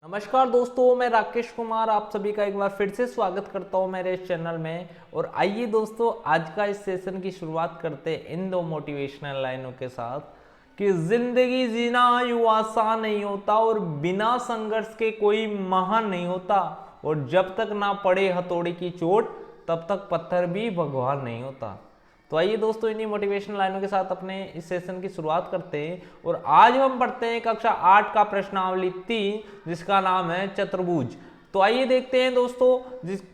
नमस्कार दोस्तों, मैं राकेश कुमार आप सभी का एक बार फिर से स्वागत करता हूं मेरे इस चैनल में। और आइए दोस्तों, आज का इस सेशन की शुरुआत करते हैं इन दो मोटिवेशनल लाइनों के साथ कि जिंदगी जीना यूं आसान नहीं होता और बिना संघर्ष के कोई महान नहीं होता, और जब तक ना पड़े हथौड़े की चोट तब तक पत्थर भी भगवान नहीं होता। तो आइए दोस्तों, इन्हीं मोटिवेशनल लाइनों के साथ अपने इस सेशन की शुरुआत करते हैं। और आज हम पढ़ते हैं कक्षा 8 का प्रश्नावली 3, जिसका नाम है चतुर्भुज। तो आइए देखते हैं दोस्तों,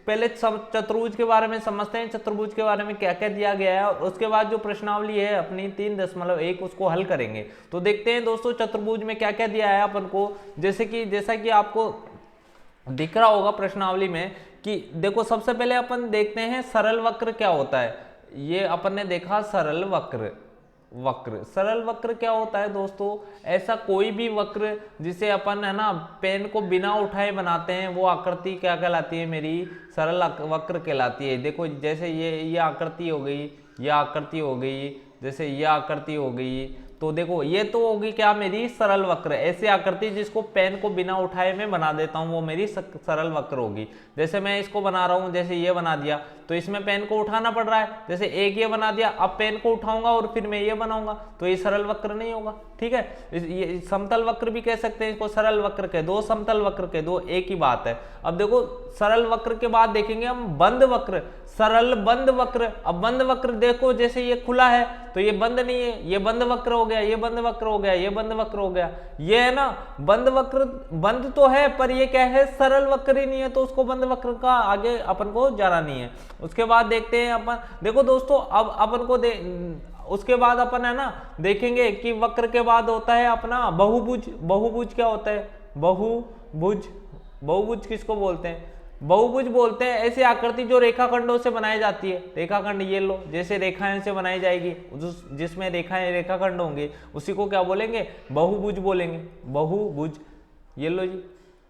पहले चतुर्भुज के बारे में समझते हैं, चतुर्भुज के बारे में क्या क्या दिया गया है, और उसके बाद जो प्रश्नावली है अपनी 3.1 उसको हल करेंगे। तो देखते हैं दोस्तों, चतुर्भुज में क्या क्या दिया है अपन को। जैसा कि आपको दिख रहा होगा प्रश्नावली में कि देखो, सबसे पहले अपन देखते हैं सरल वक्र क्या होता है। ये अपन ने देखा सरल वक्र सरल वक्र क्या होता है दोस्तों। ऐसा कोई भी वक्र जिसे अपन है ना पेन को बिना उठाए बनाते हैं, वो आकृति क्या कहलाती है, मेरी सरल वक्र कहलाती है। देखो, जैसे ये आकृति हो गई, ये आकृति हो गई, जैसे ये आकृति हो गई, तो देखो ये तो होगी क्या, मेरी सरल वक्र। ऐसी आकृति जिसको पेन को बिना उठाए मैं बना देता हूं, वो मेरी सरल वक्र होगी। जैसे मैं इसको बना रहा हूं, जैसे ये बना दिया, तो इसमें पेन को उठाना पड़ रहा है। जैसे एक ये बना दिया, अब पेन को उठाऊंगा और फिर मैं ये बनाऊंगा, तो ये सरल वक्र नहीं होगा। ठीक है, ये समतल वक्र भी कह सकते हैं इसको, सरल वक्र कह दो, समतल वक्र कह दो, एक ही बात है। अब देखो, सरल वक्र के बाद देखेंगे हम बंद वक्र, सरल बंद वक्र। अब बंद वक्र देखो, जैसे ये खुला है तो ये बंद नहीं है, ये बंद वक्र हो गया, ये बंद वक्र हो गया, ये बंद वक्र हो गया। ये है ना बंद वक्र, बंद तो है पर ये क्या है, सरल वक्र ही नहीं है, तो उसको बंद वक्र का आगे अपन को जाना नहीं है। उसके बाद देखते हैं अपन, देखो दोस्तों, अब अपन को उसके बाद अपन है ना देखेंगे कि वक्र के बाद होता है अपना बहुभुज। बहुभुज क्या होता है, बहुभुज। बहुभुज किसको बोलते हैं, बहुभुज बोलते हैं ऐसी आकृति जो रेखाखंडों से बनाई जाती है। रेखाखंड ये लो, जैसे रेखाएं से बनाई जाएगी, जिसमें रेखाएं रेखाखंड होंगे, उसी को क्या बोलेंगे, बहुभुज बोलेंगे। बहुभुज, ये लो जी,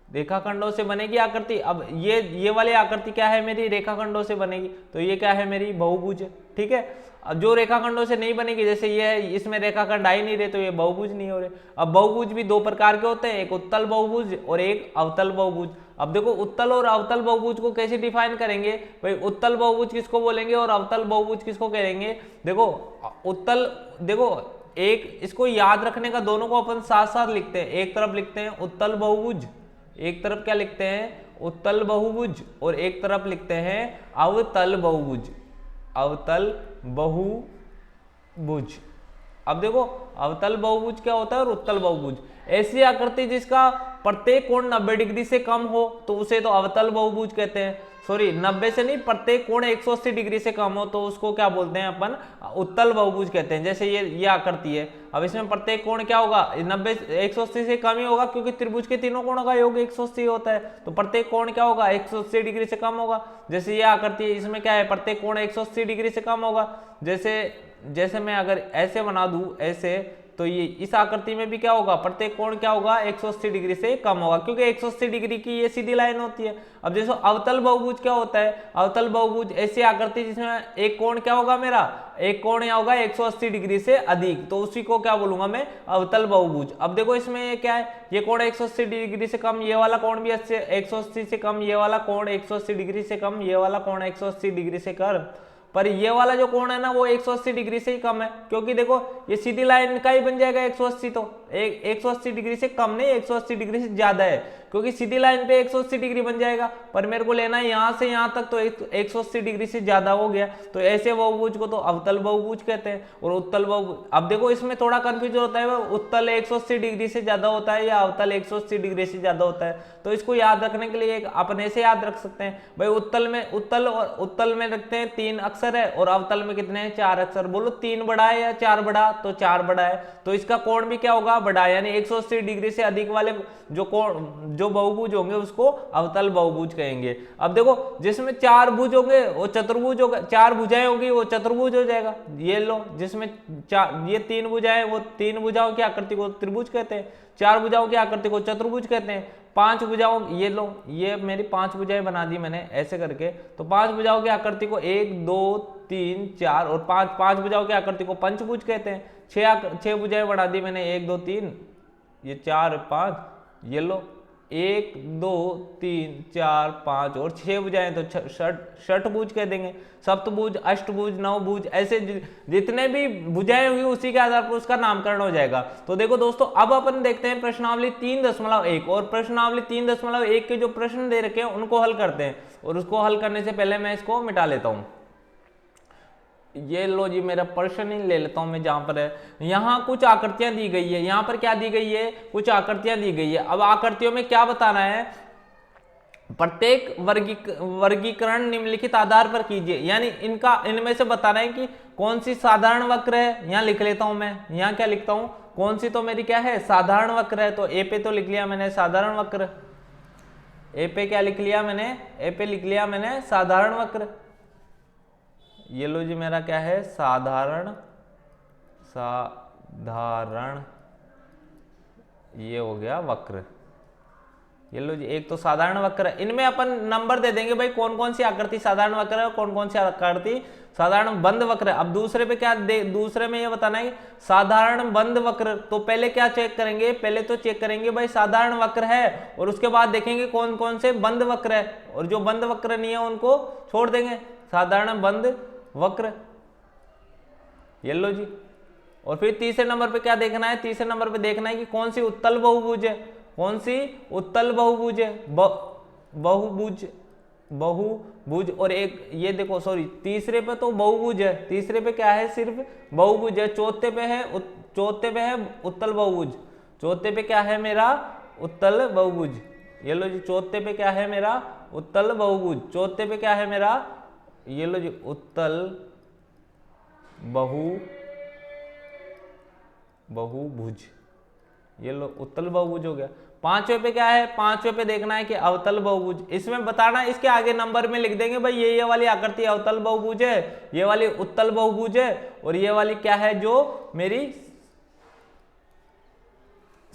रेखाखंडों से बनेगी आकृति। अब ये वाली आकृति क्या है, मेरी रेखाखंडों से बनेगी, तो ये क्या है, मेरी बहुभुज है। ठीक है, अब जो रेखाखंडों से नहीं बनेगी, जैसे ये है, इसमें रेखाखंड आ ही नहीं रहे, तो ये बहुभुज नहीं हो रहे। अब बहुभुज भी दो प्रकार के होते हैं, एक उत्तल बहुभुज और एक अवतल बहुभुज। अब देखो, उत्तल और अवतल बहुभुज को कैसे डिफाइन करेंगे भाई, उत्तल बहुभुज किसको बोलेंगे और अवतल बहुभुज किसको कहेंगे। देखो उत्तल, देखो एक इसको याद रखने का, दोनों को अपन साथ साथ लिखते हैं। एक तरफ लिखते हैं उत्तल बहुभुज, एक तरफ क्या लिखते हैं, उत्तल बहुभुज, और एक तरफ लिखते हैं अवतल बहुभुज, अवतल बहुभुज। अब देखो, अवतल बहुभुज क्या होता है और उत्तल बहुभुज, ऐसी आकृति जिसका प्रत्येक कोण 90 डिग्री से कम हो तो उसे तो अवतल बहुभुज कहते हैं। सॉरी, 90 से नहीं, प्रत्येक कोण 180 डिग्री से कम हो तो उसको क्या बोलते हैं अपन, उत्तल बहुभुज कहते हैं। जैसे ये आकृति है, अब इसमें प्रत्येक कोण क्या होगा, 90 180 से कम ही होगा, क्योंकि त्रिभुज के तीनों कोणों का योग 180 होता है, तो प्रत्येक कोण क्या होगा, 180 डिग्री से कम होगा। जैसे ये आकृति है, इसमें क्या है, प्रत्येक कोण 180 डिग्री से कम होगा। जैसे मैं अगर ऐसे बना दूं, ऐसे, तो ये इस आकृति में भी क्या होगा, प्रत्येक कोण क्या होगा, 180 डिग्री से कम होगा, क्योंकि 180 डिग्री की ये सीधी लाइन होती है। अब जैसे अवतल बहुभुज क्या होता है, अवतल बहुभुज ऐसी आकृति जिसमें एक कोण क्या होगा, मेरा एक कोण यहाँ होगा 180 डिग्री से अधिक, तो उसी को क्या बोलूंगा मैं, अवतल बहुभुज। अब देखो, इसमें ये क्या है, ये कोण 180 डिग्री से कम, ये वाला कोण भी 180 से कम, ये वाला कोण 180 डिग्री से कम, ये वाला कोण 180 डिग्री से कम, पर ये वाला जो कोण है ना वो 180 डिग्री से ही कम है, क्योंकि देखो ये सीधी लाइन का ही बन जाएगा 180, तो 180 डिग्री से कम नहीं, 180 डिग्री से ज्यादा है, क्योंकि सीधी लाइन पे 180 डिग्री बन जाएगा, पर मेरे को लेना है यहाँ से यहाँ तक, तो 180 डिग्री से ज्यादा हो गया, तो ऐसे बहुभुज को तो अवतल बहुभुज कहते हैं। और उत्तल बहुभुज, अब देखो इसमें थोड़ा कंफ्यूजन होता है, उत्तल 180 डिग्री से ज्यादा होता है या अवतल 180 डिग्री से ज्यादा होता है, तो इसको याद रखने के लिए अपन ऐसे याद रख सकते हैं भाई, उत्तल में रखते हैं 3 अक्षर है, और अवतल में कितने हैं, 4 अक्षर। बोलो 3 बड़ा है या 4 बड़ा, तो 4 बड़ा है, तो इसका कोण भी क्या होगा, बड़ा, यानी 180 डिग्री से अधिक वाले जो बहुभुज होंगे उसको अवतल बहुभुज कहेंगे। अब देखो, जिसमें 4 भुज होंगे वो चतुर्भुज होगा, 4 भुजाएं होगी वो चतुर्भुज हो जाएगा। ये लो, जिसमें ये 3 भुजाएं, वो 3 भुजाओं की आकृति को त्रिभुज कहते हैं, 4 भुजाओं की आकृति को चतुर्भुज कहते हैं। 5 भुजाओं, ये लो, ये मेरी 5 भुजाएं बना दी मैंने ऐसे करके, तो 5 भुजाओं की आकृति को 1 2 3 4 और 5 भुजाओं की आकृति को पंचभुज कहते हैं। 6 भुजाएं बना दी मैंने, 1 2 3, ये 4 5, ये लो 1 2 3 4 5 और 6 भुजाएं तो षटभुज कह देंगे। सप्तभुज, अष्टभुज, नवभुज, ऐसे जितने भी भुजाएं होंगी उसी के आधार पर उसका नामकरण हो जाएगा। तो देखो दोस्तों, अब अपन देखते हैं प्रश्नावली 3.1 और प्रश्नावली 3.1 के जो प्रश्न दे रखे हैं उनको हल करते हैं। और उसको हल करने से पहले मैं इसको मिटा लेता हूं। ये लो जी, मेरा प्रश्न ही ले लेता हूं मैं, जहां पर है यहाँ कुछ आकृतियां दी गई है। यहाँ पर क्या दी गई है? कुछ आकृतियां दी गई है। अब आकृतियों में क्या बताना है? प्रत्येक वर्गीकरण निम्नलिखित आधार पर कीजिए, यानी इनमें से बताना है कि कौन सी साधारण वक्र है। यहाँ लिख लेता हूं मैं, यहाँ क्या लिखता हूं, कौन सी तो मेरी क्या है, साधारण वक्र है। तो ए पे तो लिख लिया मैंने साधारण वक्र, ए पे क्या लिख लिया मैंने, ए पे लिख लिया मैंने साधारण वक्र। ये लो जी, मेरा क्या है, साधारण ये हो गया वक्र। ये लो जी, एक तो साधारण वक्र है। इनमें अपन नंबर दे देंगे भाई, कौन कौन सी आकृति साधारण वक्र है और कौन कौन सी आकृति साधारण बंद वक्र है। अब दूसरे पे क्या दूसरे में ये बताना है कि साधारण बंद वक्र। तो पहले क्या चेक करेंगे, पहले तो चेक करेंगे भाई साधारण वक्र है और उसके बाद देखेंगे कौन कौन से बंद वक्र है, और जो बंद वक्र नहीं है उनको छोड़ देंगे। साधारण बंद वक्र, ये लो जी। और फिर तीसरे नंबर पे क्या देखना है, तीसरे नंबर पे देखना है कि कौन सी उत्तल बहुभुज है, कौन सी उत्तल बहुभुज है, बहुभुज। और एक ये देखो, सॉरी, तीसरे पे तो बहुभुज है, तीसरे पे क्या है, सिर्फ बहुभुज है। चौथे पे है उत्तल बहुभुज, चौथे पे क्या है मेरा, उत्तल बहुभुज। ये लो जी, चौथे पे क्या है मेरा, उत्तल बहुभुज। चौथे पे क्या है मेरा, ये लो जी, उत्तल बहुभुज। ये लो, उत्तल बहुभुज हो गया। पांचवे पे क्या है, पांचवे पे देखना है कि अवतल बहुभुज। इसमें बताना, इसके आगे नंबर में लिख देंगे भाई ये वाली आकृति अवतल बहुभुज है, ये वाली उत्तल बहुभुज है, और ये वाली क्या है जो मेरी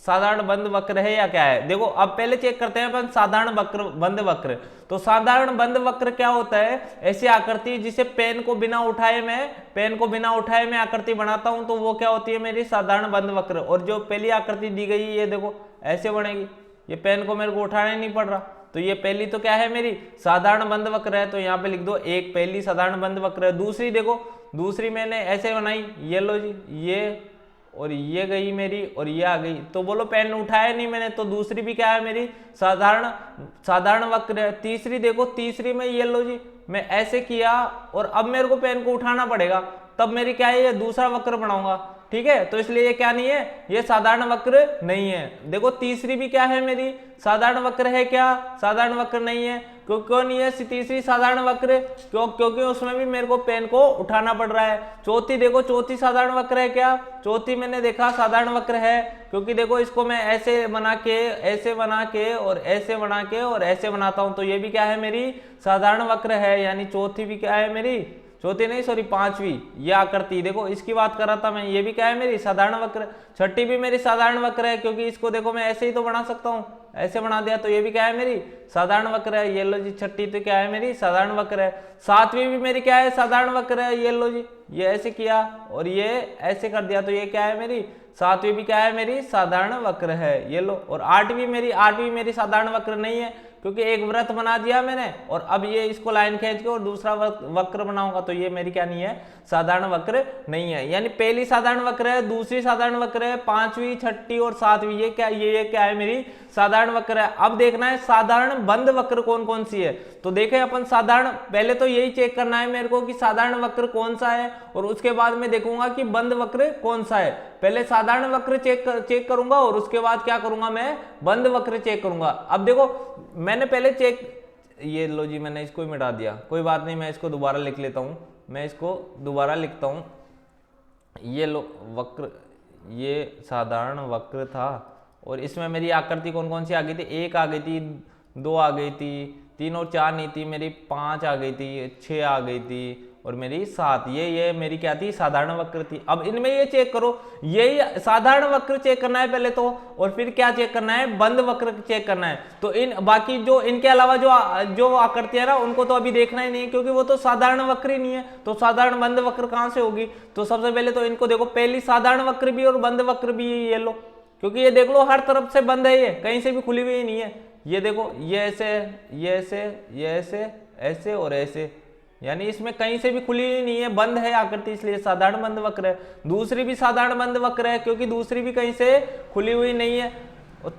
साधारण बंद वक्र है या क्या है। देखो अब पहले चेक करते हैं अपन साधारण बंद वक्र। तो साधारण बंद वक्र क्या होता है, ऐसी आकृति जिसे पेन को बिना उठाए मैं आकृति बनाता हूं, तो वो क्या होती है, मेरी साधारण बंद वक्र। और जो पहली आकृति दी गई है, ये देखो ऐसे बनेगी, ये पेन को मेरे को उठाना ही नहीं पड़ रहा, तो ये पहली तो क्या है, मेरी साधारण बंद वक्र है। तो यहाँ पे लिख दो एक पहली साधारण बंद वक्र है। दूसरी देखो, दूसरी मैंने ऐसे बनाई, ये लो जी, ये और ये गई मेरी, और ये आ गई, तो बोलो पेन उठाया नहीं मैंने, तो दूसरी भी क्या है मेरी, साधारण वक्र है। तीसरी देखो, तीसरी में ये लो जी, मैं ऐसे किया और अब मेरे को पेन को उठाना पड़ेगा, तब मेरी क्या है, ये दूसरा वक्र बनाऊंगा, ठीक है। तो इसलिए ये क्या नहीं है, ये साधारण वक्र नहीं है। देखो तीसरी भी क्या है मेरी, साधारण वक्र है क्या, साधारण वक्र नहीं है। क्यों नहीं है तीसरी साधारण वक्र, क्योंकि उसमें भी मेरे को पेन को उठाना पड़ रहा है। चौथी देखो, चौथी साधारण वक्र है क्या, चौथी मैंने देखा साधारण वक्र है, क्योंकि देखो इसको मैं ऐसे बना के, ऐसे बना के और ऐसे बना के और ऐसे बनाता हूं, तो ये भी क्या है, मेरी साधारण वक्र है। यानी चौथी भी क्या है मेरी, चौथी नहीं सॉरी पांचवी, ये आकृति देखो इसकी बात कर रहा था मैं, ये भी क्या है मेरी साधारण वक्र। छठी भी मेरी साधारण वक्र है, क्योंकि इसको देखो मैं ऐसे ही तो बना सकता हूँ, ऐसे बना दिया, तो ये भी क्या है मेरी साधारण वक्र है। ये लो जी, छठी तो क्या है मेरी साधारण वक्र है। सातवीं भी मेरी क्या है, साधारण वक्र है। ये लो जी, ये ऐसे किया और ये ऐसे कर दिया, तो ये क्या है मेरी सातवीं भी क्या है मेरी साधारण वक्र है। ये लो, और आठवीं मेरी साधारण वक्र नहीं है, क्योंकि एक वृत्त बना दिया मैंने और अब ये इसको लाइन खींच के और दूसरा वक्र बनाऊंगा, तो ये मेरी क्या नहीं है, साधारण वक्र नहीं है। यानी पहली साधारण वक्र है, दूसरी साधारण वक्र है, पांचवी, छठी और सातवीं ये क्या है मेरी साधारण वक्र है। अब देखना है साधारण बंद वक्र कौन कौन सी है। तो देखें अपन साधारण, पहले तो यही चेक करना है मेरे को कि साधारण वक्र कौन सा है, और उसके बाद मैं देखूंगा कि बंद वक्र कौन सा है। पहले साधारण वक्र चेक करूंगा और उसके बाद क्या करूंगा, मैं बंद वक्र चेक करूंगा। अब देखो मैंने पहले ये लो जी, मैंने इसको ही मिटा दिया, कोई बात नहीं, मैं इसको दोबारा लिख लेता हूं, मैं इसको दोबारा लिखता हूं। ये लो वक्र, ये साधारण वक्र था और इसमें मेरी आकृति कौन कौन सी आ गई थी, एक आ गई थी, दो आ गई थी, तीन और चार नहीं थी मेरी, पांच आ गई थी, छह आ गई थी और मेरी सात, ये मेरी क्या थी, साधारण वक्र थी। अब इनमें ये चेक करो, यही साधारण वक्र चेक करना है पहले तो, और फिर क्या चेक करना है, बंद वक्र चेक करना है। तो इन बाकी जो इनके अलावा जो आकृतियां ना, उनको तो अभी देखना ही नहीं है, क्योंकि वो तो साधारण वक्र ही नहीं है, तो साधारण बंद वक्र कहां से होगी। तो सबसे पहले तो इनको देखो, पहली साधारण वक्र भी और बंद वक्र भी, ये लो, क्योंकि ये देख लो हर तरफ से बंद है, ये कहीं से भी खुली हुई नहीं है, ये देखो ये ऐसे है, ये ऐसे, ये ऐसे, ऐसे और ऐसे, यानी इसमें कहीं से भी खुली हुई नहीं है, बंद है आकृति, इसलिए साधारण बंद वक्र है। दूसरी भी साधारण बंद वक्र है क्योंकि दूसरी भी कहीं से खुली हुई नहीं है। और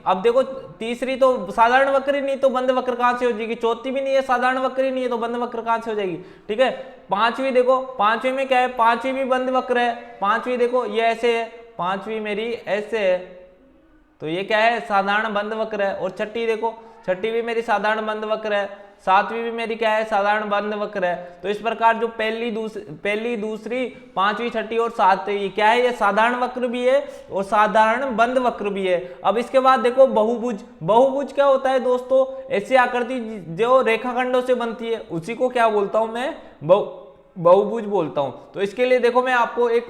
अब देखो तीसरी तो साधारण वक्र ही नहीं तो बंद वक्र कहां से हो जाएगी, चौथी भी नहीं है साधारण वक्र ही नहीं है तो बंद वक्र कहां से हो जाएगी। ठीक है, पांचवी देखो, पांचवी में क्या है, पांचवी भी बंद वक्र है। पांचवी देखो ये ऐसे है, पांचवी मेरी ऐसे है, तो ये क्या है, साधारण बंद वक्र है। और छठी देखो, छठी भी मेरी साधारण बंद वक्र है। सातवीं भी मेरी क्या है, साधारण बंद वक्र है। तो इस प्रकार जो पहली दूसरी पांचवी छठी और सातवीं क्या है, ये साधारण वक्र भी है और साधारण बंद वक्र भी है। अब इसके बाद देखो बहुभुज। बहुभुज क्या होता है दोस्तों, ऐसी आकृति जो रेखाखंडों से बनती है उसी को क्या बोलता हूं मैं, बहुभुज बोलता हूं। तो इसके लिए देखो मैं आपको एक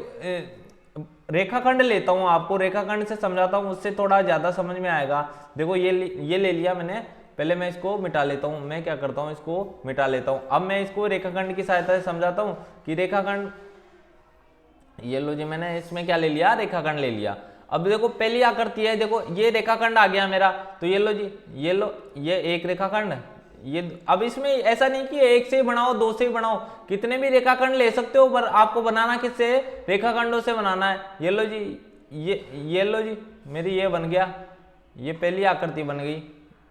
रेखाखंड लेता हूं, आपको रेखाखंड से समझाता हूं, उससे थोड़ा ज्यादा समझ में आएगा। देखो ये ले लिया मैंने, पहले मैं इसको मिटा लेता हूं। मैं क्या करता हूं, इसको मिटा लेता हूं। अब मैं इसको रेखाखंड की सहायता से समझाता हूं कि रेखाखंड, ये लो जी, मैंने इसमें क्या ले लिया, रेखाखंड ले लिया। अब देखो पहली आकृति है, देखो ये रेखाखंड आ गया मेरा, तो ये लो जी, ये लो, ये एक रेखाखंड, ये अब इसमें ऐसा नहीं कि एक से ही बनाओ, दो से ही बनाओ, कितने भी रेखाखंड ले सकते हो, पर आपको बनाना किससे, रेखाखंडों से बनाना है। ये लो जी, ये लो जी, मेरी ये बन गया, ये पहली आकृति बन गई।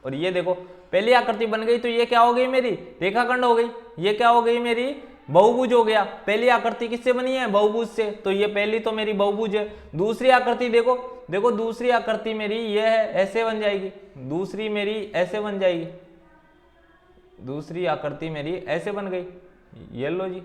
और ये देखो पहली आकृति बन गई, तो ये क्या हो गई, मेरी रेखाखंड हो गई। ये क्या हो गई, मेरी बहुभुज हो गया। पहली आकृति किससे बनी है, बहुभुज से, तो ये पहली तो मेरी बहुभुज है। दूसरी आकृति देखो, देखो दूसरी आकृति मेरी ये है, ऐसे बन जाएगी, दूसरी मेरी ऐसे बन जाएगी, दूसरी आकृति मेरी ऐसे बन गई, ये लो जी।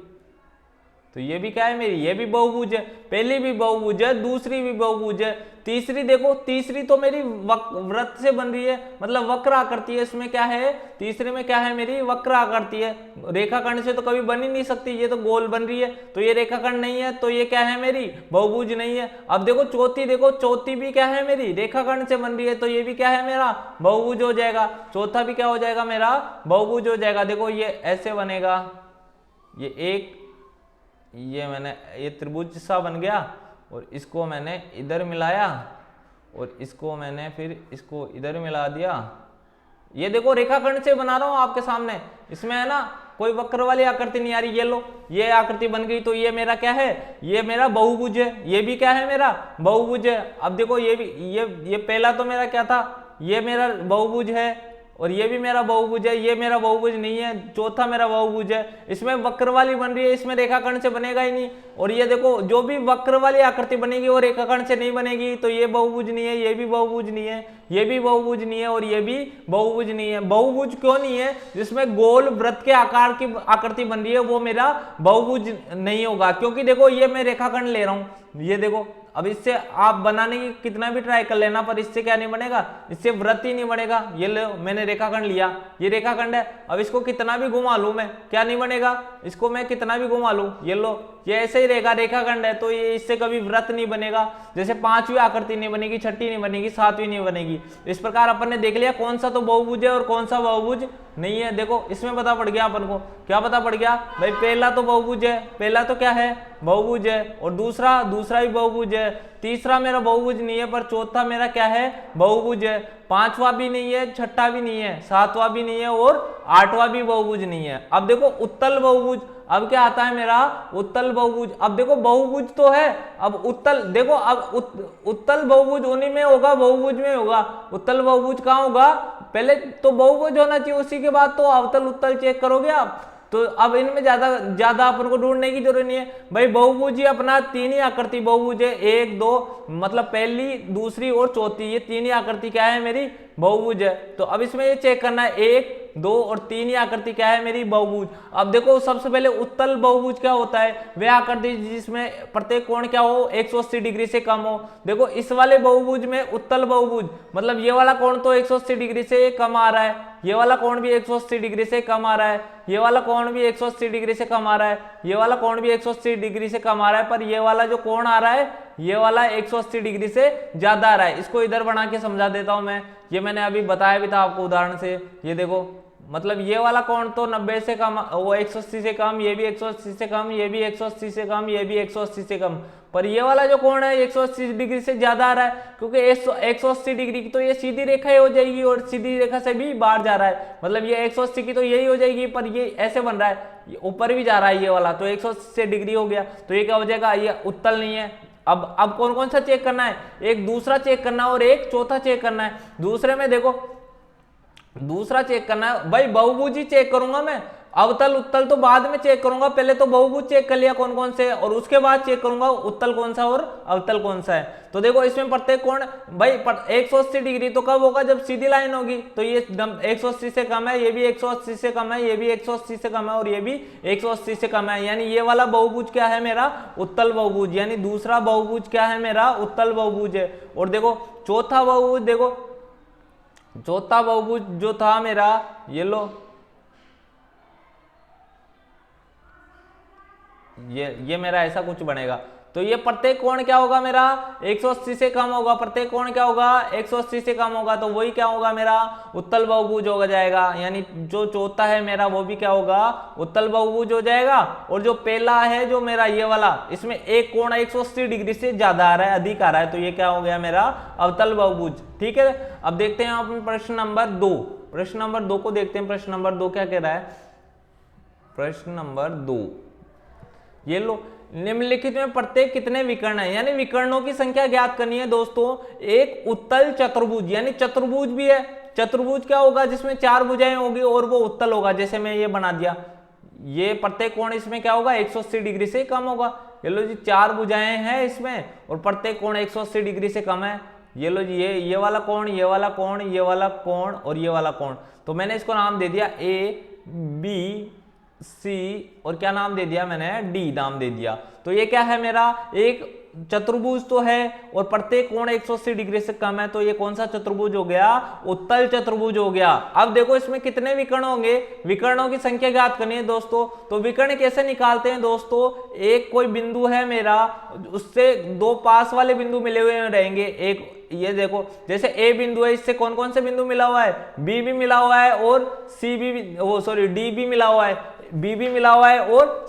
तो ये भी क्या है मेरी, ये भी बहुभुज है, पहली भी बहुभुज है, दूसरी भी बहुभुज है। तीसरी देखो, तीसरी तो मेरी वृत्त से बन रही है, मतलब वक्र आकृति है। इसमें क्या है, तीसरे में क्या है, मेरी वक्र आकृति है। रेखाखंड से तो कभी बन ही नहीं सकती, ये तो गोल बन रही है, तो ये रेखाखंड नहीं है, तो ये क्या है, मेरी बहुभुज नहीं है। अब देखो चौथी, देखो चौथी भी क्या है, मेरी रेखाखंड से बन रही है, तो ये भी क्या है, मेरा बहुभुज हो जाएगा। चौथा भी क्या हो जाएगा, मेरा बहुभुज हो जाएगा। देखो ये ऐसे बनेगा, ये एक, ये मैंने ये त्रिभुज सा बन गया, और इसको मैंने इधर मिलाया, और इसको मैंने फिर इसको इधर मिला दिया। ये देखो रेखाखंड से बना रहा हूं आपके सामने, इसमें है ना कोई वक्र वाली आकृति नहीं आ रही। ये लो, ये आकृति बन गई, तो ये मेरा क्या है, ये मेरा बहुभुज है। ये भी क्या है, मेरा बहुभुज है। अब देखो ये भी, ये पहला तो मेरा क्या था, ये मेरा बहुभुज है, और ये भी मेरा बहुभुज है। ये मेरा बहुभुज नहीं है, चौथा मेरा बहुभुज है। इसमें वक्र वाली बन रही है, इसमें रेखाखंड से बनेगा ही नहीं। और ये देखो जो भी वक्र वाली आकृति बनेगी वो रेखाखंड से नहीं बनेगी, तो ये बहुभुज नहीं है, ये भी बहुभुज नहीं है, ये भी बहुभुज नहीं है, और ये भी बहुभुज नहीं है। बहुभुज क्यों नहीं है, जिसमें गोल वृत्त के आकार की आकृति बन रही है वो मेरा बहुभुज नहीं होगा, क्योंकि देखो ये मैं रेखाखंड ले रहा हूं। ये देखो, अब इससे आप बनाने की कितना भी ट्राई कर लेना, पर इससे क्या नहीं बनेगा, इससे वृत्त ही नहीं बनेगा। ये लो, मैंने रेखाखंड लिया, ये रेखाखंड है, अब इसको कितना भी घुमा लूं मैं, क्या नहीं बनेगा, इसको मैं कितना भी घुमा लूं, ये लो, ये ऐसे ही रहेगा, रेखाखंड है, तो ये इससे कभी वृत्त नहीं बनेगा। जैसे पांचवी आकृति नहीं बनेगी, छठी नहीं बनेगी, सातवीं नहीं बनेगी। इस प्रकार अपन ने देख लिया कौन सा तो बहुभुज है और कौन सा बहुभुज नहीं है। देखो इसमें पता पड़ गया अपन को, क्या पता पड़ गया भाई, पहला तो बहुभुज है, पहला तो क्या है, बहुभुज है, और दूसरा भी बहुभुज है। तीसरा मेरा बहुभुज नहीं है, पर चौथा मेरा क्या है, बहुभुज है। पांचवा भी नहीं है, छठा भी नहीं है, सातवां भी नहीं है, और आठवां भी बहुभुज नहीं है। अब देखो उत्तल बहुभुज, अब क्या आता है मेरा, उत्तल बहुभुज। अब देखो बहुभुज तो है, अब उत्तल देखो, अब उत्तल बहुभुज उन्हीं में होगा, बहुभुज में होगा। उत्तल बहुभुज कहाँ होगा, पहले तो बहुभुज होना चाहिए, उसी के बाद तो अवतल उत्तल चेक करोगे आप। तो अब इनमें ज्यादा अपन को ढूंढने की जरूरत नहीं है भाई। बहुभुज ही अपना तीन ही आकृति बहुभुज है, एक दो, मतलब पहली दूसरी और चौथी, ये तीन ही आकृति क्या है, मेरी बहुभुज है। तो अब इसमें ये चेक करना है, एक दो और तीन ही आकृति क्या है, मेरी बहुभुज। अब देखो सबसे पहले उत्तल बहुभुज क्या होता है, वह आकृति जिसमें प्रत्येक कोण क्या हो, 180 डिग्री से कम हो। देखो इस वाले बहुभुज में उत्तल बहुभुज, मतलब ये वाला कोण तो 180 डिग्री से कम आ रहा है, ये वाला कोण भी 180 डिग्री से कम आ रहा है, ये वाला कोण भी 180 डिग्री से कम आ रहा है, ये वाला कोण भी 180 डिग्री से कम आ रहा है, पर ये वाला जो कोण आ रहा है, ये वाला 180 डिग्री से ज्यादा आ रहा है। इसको इधर बना के समझा देता हूं मैं, ये मैंने अभी बताया भी था आपको उदाहरण से। ये देखो मतलब ये वाला कोण तो 90 से कम, वो 180 से कम, ये भी 180 से कम, ये भी 180 से कम, ये भी 180 से कम, पर ये वाला जो कोण है 180 डिग्री से ज्यादा आ रहा है, क्योंकि 180 डिग्री की तो ये सीधी रेखा ही हो जाएगी और सीधी रेखा से भी बाहर जा रहा है, मतलब ये 180 की तो यही हो जाएगी, पर ये ऐसे बन रहा है, ये ऊपर भी जा रहा है ये वाला, तो 180 डिग्री हो गया, तो ये क्या हो जाएगा, ये उत्तल नहीं है। अब कौन कौन सा चेक करना है, एक दूसरा चेक करना है और एक चौथा चेक करना है। दूसरे में देखो, दूसरा चेक करना है भाई, बहुभुज ही चेक करूंगा मैं, अवतल उत्तल तो बाद में चेक करूंगा, पहले तो बहुभुज चेक कर लिया कौन कौन से, और उसके बाद चेक करूंगा उत्तल कौन सा और अवतल कौन सा है। तो देखो इसमें प्रत्येक कोण भाई 180 डिग्री तो कब होगा, जब सीधी लाइन होगी, तो ये 180 से कम है, ये भी 180 से कम है, ये भी 180 से कम है और ये भी 180 से कम है, यानी ये वाला बहुभुज क्या है मेरा, उत्तल बहुभुज, यानी दूसरा बहुभुज क्या है मेरा, उत्तल बहुभुज है। और देखो चौथा बहुभुज, देखो चौथा बहुभुज जो था मेरा, ये लो, ये मेरा ऐसा कुछ बनेगा, तो ये प्रत्येक कोण क्या होगा मेरा, 180 से कम होगा, प्रत्येक कोण क्या होगा, 180 से कम होगा, तो वही क्या होगा मेरा, उत्तल बहुभुज हो जाएगा, यानी जो चौथा है मेरा वो भी क्या होगा, उत्तल बहुभुज हो जाएगा। और जो पहला है जो मेरा ये वाला, इसमें एक कोण 180 डिग्री से ज्यादा आ रहा है, अधिक आ रहा है, तो ये क्या हो गया मेरा, अवतल बहुभुज। ठीक है, अब देखते हैं अपन प्रश्न नंबर 2, प्रश्न नंबर 2 को देखते हैं, प्रश्न नंबर 2 क्या कह रहा है, प्रश्न नंबर 2, ये लो, निम्नलिखित में प्रत्येक कितने विकर्ण है, यानी विकर्णों की संख्या ज्ञात करनी है दोस्तों। एक उत्तल चतुर्भुज, यानी चतुर्भुज भी है, चतुर्भुज क्या होगा, जिसमें 4 भुजाएं होगी और वो उत्तल होगा, जैसे मैं ये बना दिया, ये प्रत्येक कोण इसमें क्या होगा, 180 डिग्री से कम होगा। ये लो जी 4 भुजाएं हैं इसमें और प्रत्येक कोण 180 डिग्री से कम है। ये लो जी ये वाला कोण, ये वाला कोण, ये वाला कोण और ये वाला कोण, तो मैंने इसको नाम दे दिया ए बी सी और क्या नाम दे दिया मैंने, डी नाम दे दिया। तो ये क्या है मेरा, एक चतुर्भुज तो है और प्रत्येक कोण 180 डिग्री से कम है, तो ये कौन सा चतुर्भुज हो गया, उत्तल चतुर्भुज हो गया। अब देखो इसमें कितने विकर्ण होंगे, विकर्णों की संख्या ज्ञात करनी है दोस्तों। तो विकर्ण कैसे निकालते हैं दोस्तों, एक कोई बिंदु है मेरा, उससे 2 पास वाले बिंदु मिले हुए रहेंगे, एक ये देखो जैसे ए बिंदु है, इससे कौन कौन से बिंदु मिला हुआ है, बी भी मिला हुआ है और सी भी, वो सॉरी डी भी मिला हुआ है, बी भी मिला हुआ है और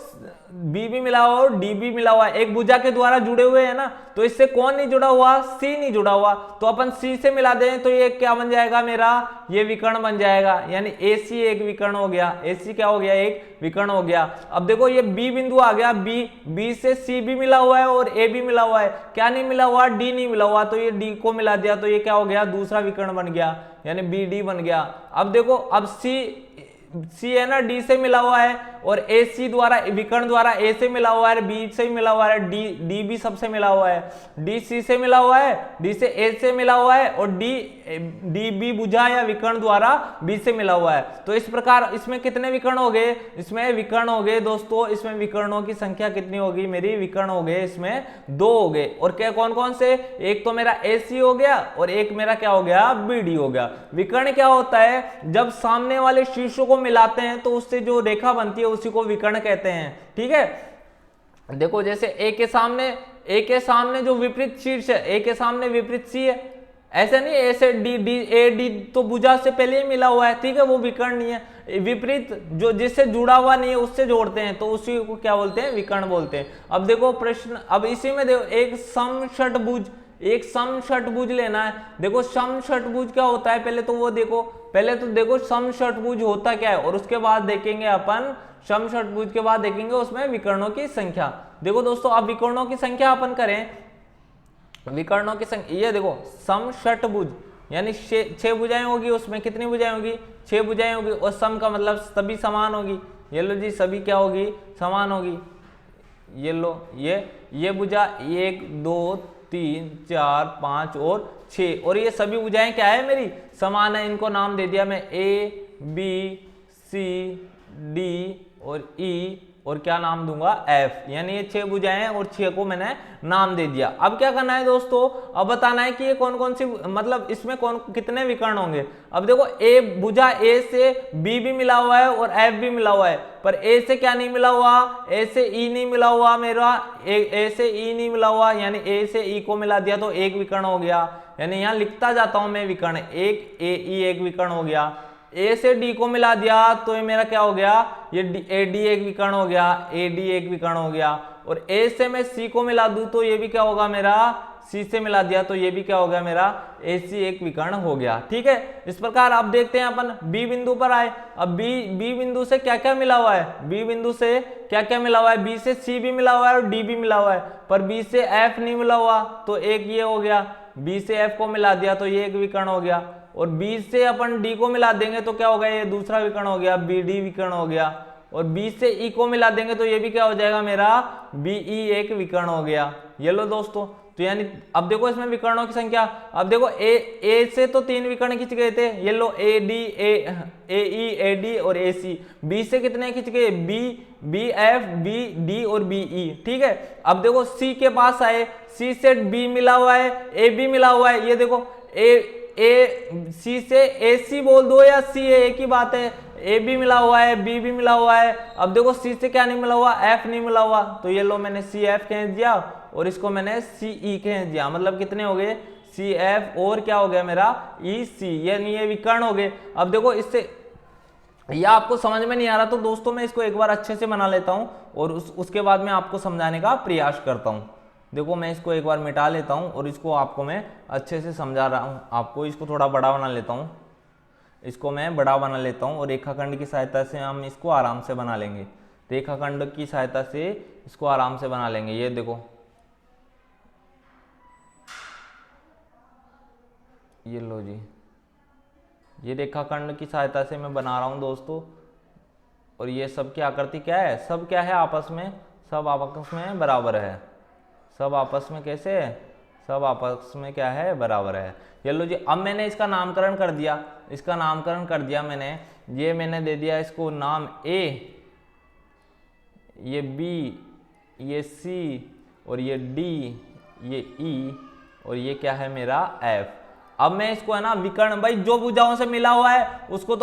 बी भी मिला हुआ और डी भी मिला हुआ है, एक भुजा के द्वारा जुड़े हुए हैं ना, तो इससे कौन नहीं जुड़ा हुआ, सी नहीं जुड़ा हुआ, तो अपन सी से मिला दें तो ये क्या बन जाएगा मेरा, ये विकर्ण बन जाएगा, यानी ए सी एक विकर्ण हो गया, ए सी क्या हो गया, एक विकर्ण हो गया। अब देखो ये बी बिंदु आ गया, बी से सी भी मिला हुआ है और ए भी मिला हुआ है, क्या नहीं मिला हुआ, डी नहीं मिला हुआ, तो ये डी को मिला दिया, तो ये क्या हो गया, दूसरा विकर्ण बन गया, यानी बी डी बन गया। अब देखो अब सी है ना, डी से मिला हुआ है और ए सी द्वारा, विकर्ण द्वारा ए से मिला हुआ है, बी से मिला हुआ है, डी भी सबसे मिला हुआ है, डी सी से मिला हुआ है, डी से ए से मिला हुआ है और डी बी भुजा या विकर्ण द्वारा बी से मिला हुआ है। तो इस प्रकार इसमें कितने विकर्ण हो गए, इसमें विकर्ण हो गए दोस्तों, इसमें विकर्णों की संख्या कितनी होगी मेरी, विकर्ण हो गए इसमें 2 हो गए। और क्या कौन कौन से, एक तो मेरा ए सी हो गया और एक मेरा क्या हो गया, बी डी हो गया। विकर्ण क्या होता है, जब सामने वाले शीर्षों को मिलाते हैं तो उससे जो रेखा बनती है उसी को विकर्ण कहते हैं। ठीक है, देखो जैसे ए के सामने जो विपरीत शीर्ष है, ए के सामने विपरीत सी है, ऐसे नहीं ऐसे डी तो भुजा से पहले ही मिला हुआ है, ठीक है, वो विकर्ण नहीं है। विपरीत जो जिससे जुड़ा हुआ नहीं है उससे जोड़ते हैं तो उसी को क्या बोलते हैं, विकर्ण बोलते हैं। अब देखो प्रश्न, अब इसी में देखो एक समषटभुज, एक समषटभुज लेना है। देखो समषटभुज क्या होता है, पहले तो वो देखो, पहले तो देखो समषटभुज होता क्या है और उसके बाद देखेंगे अपन, समषटभुज के बाद देखेंगे उसमें विकर्णों की संख्या। देखो दोस्तों अब विकर्णों की संख्या अपन करें, विकर्णों की संख्या, ये देखो समषटभुज यानी 6 भुजाएं होगी, उसमें कितनी भुजाएं होगी, 6 भुजाएं होगी और सम का मतलब सभी समान होगी। ये लो जी सभी क्या होगी, समान होगी। ये लो ये भुजा 1 2 3 4 5 और 6 और ये सभी भुजाएं क्या है मेरी, समान है। इनको नाम दे दिया मैं ए बी सी डी और ई और क्या नाम दूंगा, एफ, यानी ये 6 भुजाएं हैं और 6 को मैंने नाम दे दिया। अब क्या करना है दोस्तों, अब बताना है कि ये कौन कौन सी, मतलब इसमें कौन कितने विकर्ण होंगे। अब देखो ए भुजा ए से बी भी मिला हुआ है और एफ भी मिला हुआ है, पर ए से क्या नहीं मिला हुआ, ए से ई नहीं मिला हुआ मेरा, ए से ई नहीं मिला हुआ, यानी ए से ई को मिला दिया तो एक विकर्ण हो गया। यानी यहाँ लिखता जाता हूं मैं विकर्ण, एक ए ई एक विकर्ण हो गया। ए से डी को मिला दिया तो ये मेरा क्या हो गया, ये ए डी एक विकर्ण हो गया, ए डी एक विकर्ण हो गया। और ए से मैं सी को मिला दूं तो ये भी क्या होगा मेरा, सी से मिला दिया तो ये भी क्या हो गया मेरा, ए सी एक विकर्ण हो गया। ठीक है, इस प्रकार आप देखते हैं अपन बी बिंदु पर आए। अब बी बिंदु से क्या क्या मिला हुआ है, बी बिंदु से क्या क्या मिला हुआ है, बी से सी भी मिला हुआ है और डी भी मिला हुआ है, पर बी से एफ नहीं मिला हुआ तो एक ये हो गया, बी से एफ को मिला दिया तो ये एक विकर्ण हो गया। और बी से अपन डी को मिला देंगे तो क्या होगा, ये दूसरा विकर्ण हो गया, बी डी विकर्ण हो गया। और बी से ई को मिला देंगे तो ये भी क्या हो जाएगा मेरा, बी ई एक विकर्ण हो गया। ये लो दोस्तों, तो यानी अब देखो इसमें विकर्णों की संख्या, अब देखो ए से तो 3 विकर्ण खिंच गए थे, ये लो A D A E A D और ए सी। बी से कितने खिंच गए, बी एफ बी डी और बी ई। ठीक है, अब देखो सी के पास आए, सी से बी मिला हुआ है, ए बी मिला हुआ है, ये देखो ए सी से ए सी बोल दो या सी ए, एक ही बात है, ए भी मिला हुआ है, बी भी मिला हुआ है। अब देखो सी से क्या नहीं मिला हुआ, एफ नहीं मिला हुआ, तो ये लो मैंने सी एफ खींच दिया और इसको मैंने सी ई खींच दिया, मतलब कितने हो गए, सी एफ और क्या हो गया मेरा, ई सी, यानी ये विकर्ण हो गए। अब देखो इससे या आपको समझ में नहीं आ रहा तो दोस्तों मैं इसको एक बार अच्छे से बना लेता हूं और उसके बाद मैं आपको समझाने का प्रयास करता हूं। देखो मैं इसको एक बार मिटा लेता हूं और इसको आपको मैं अच्छे से समझा रहा हूं आपको। इसको थोड़ा बड़ा बना लेता हूं, इसको मैं बड़ा बना लेता हूं और रेखाखंड की सहायता से हम इसको आराम से बना लेंगे। रेखाखंड की सहायता से इसको आराम से बना लेंगे। ये देखो, ये लो जी, ये रेखाखंड की सहायता से मैं बना रहा हूं दोस्तों। और ये सब की आकृति क्या है, सब क्या है आपस में, सब आपस में बराबर है। सब आपस में कैसे है, सब आपस में क्या है, बराबर है। ये लो जी, अब मैंने इसका नामकरण कर दिया, इसका नामकरण कर दिया मैंने, ये मैंने दे दिया इसको नाम ए, ये बी, ये सी और ये डी, ये ई और ये क्या है मेरा एफ। अब मैं इसको है ना विकर्ण, भाई जो भुजाओं से मिला हुआ है उसको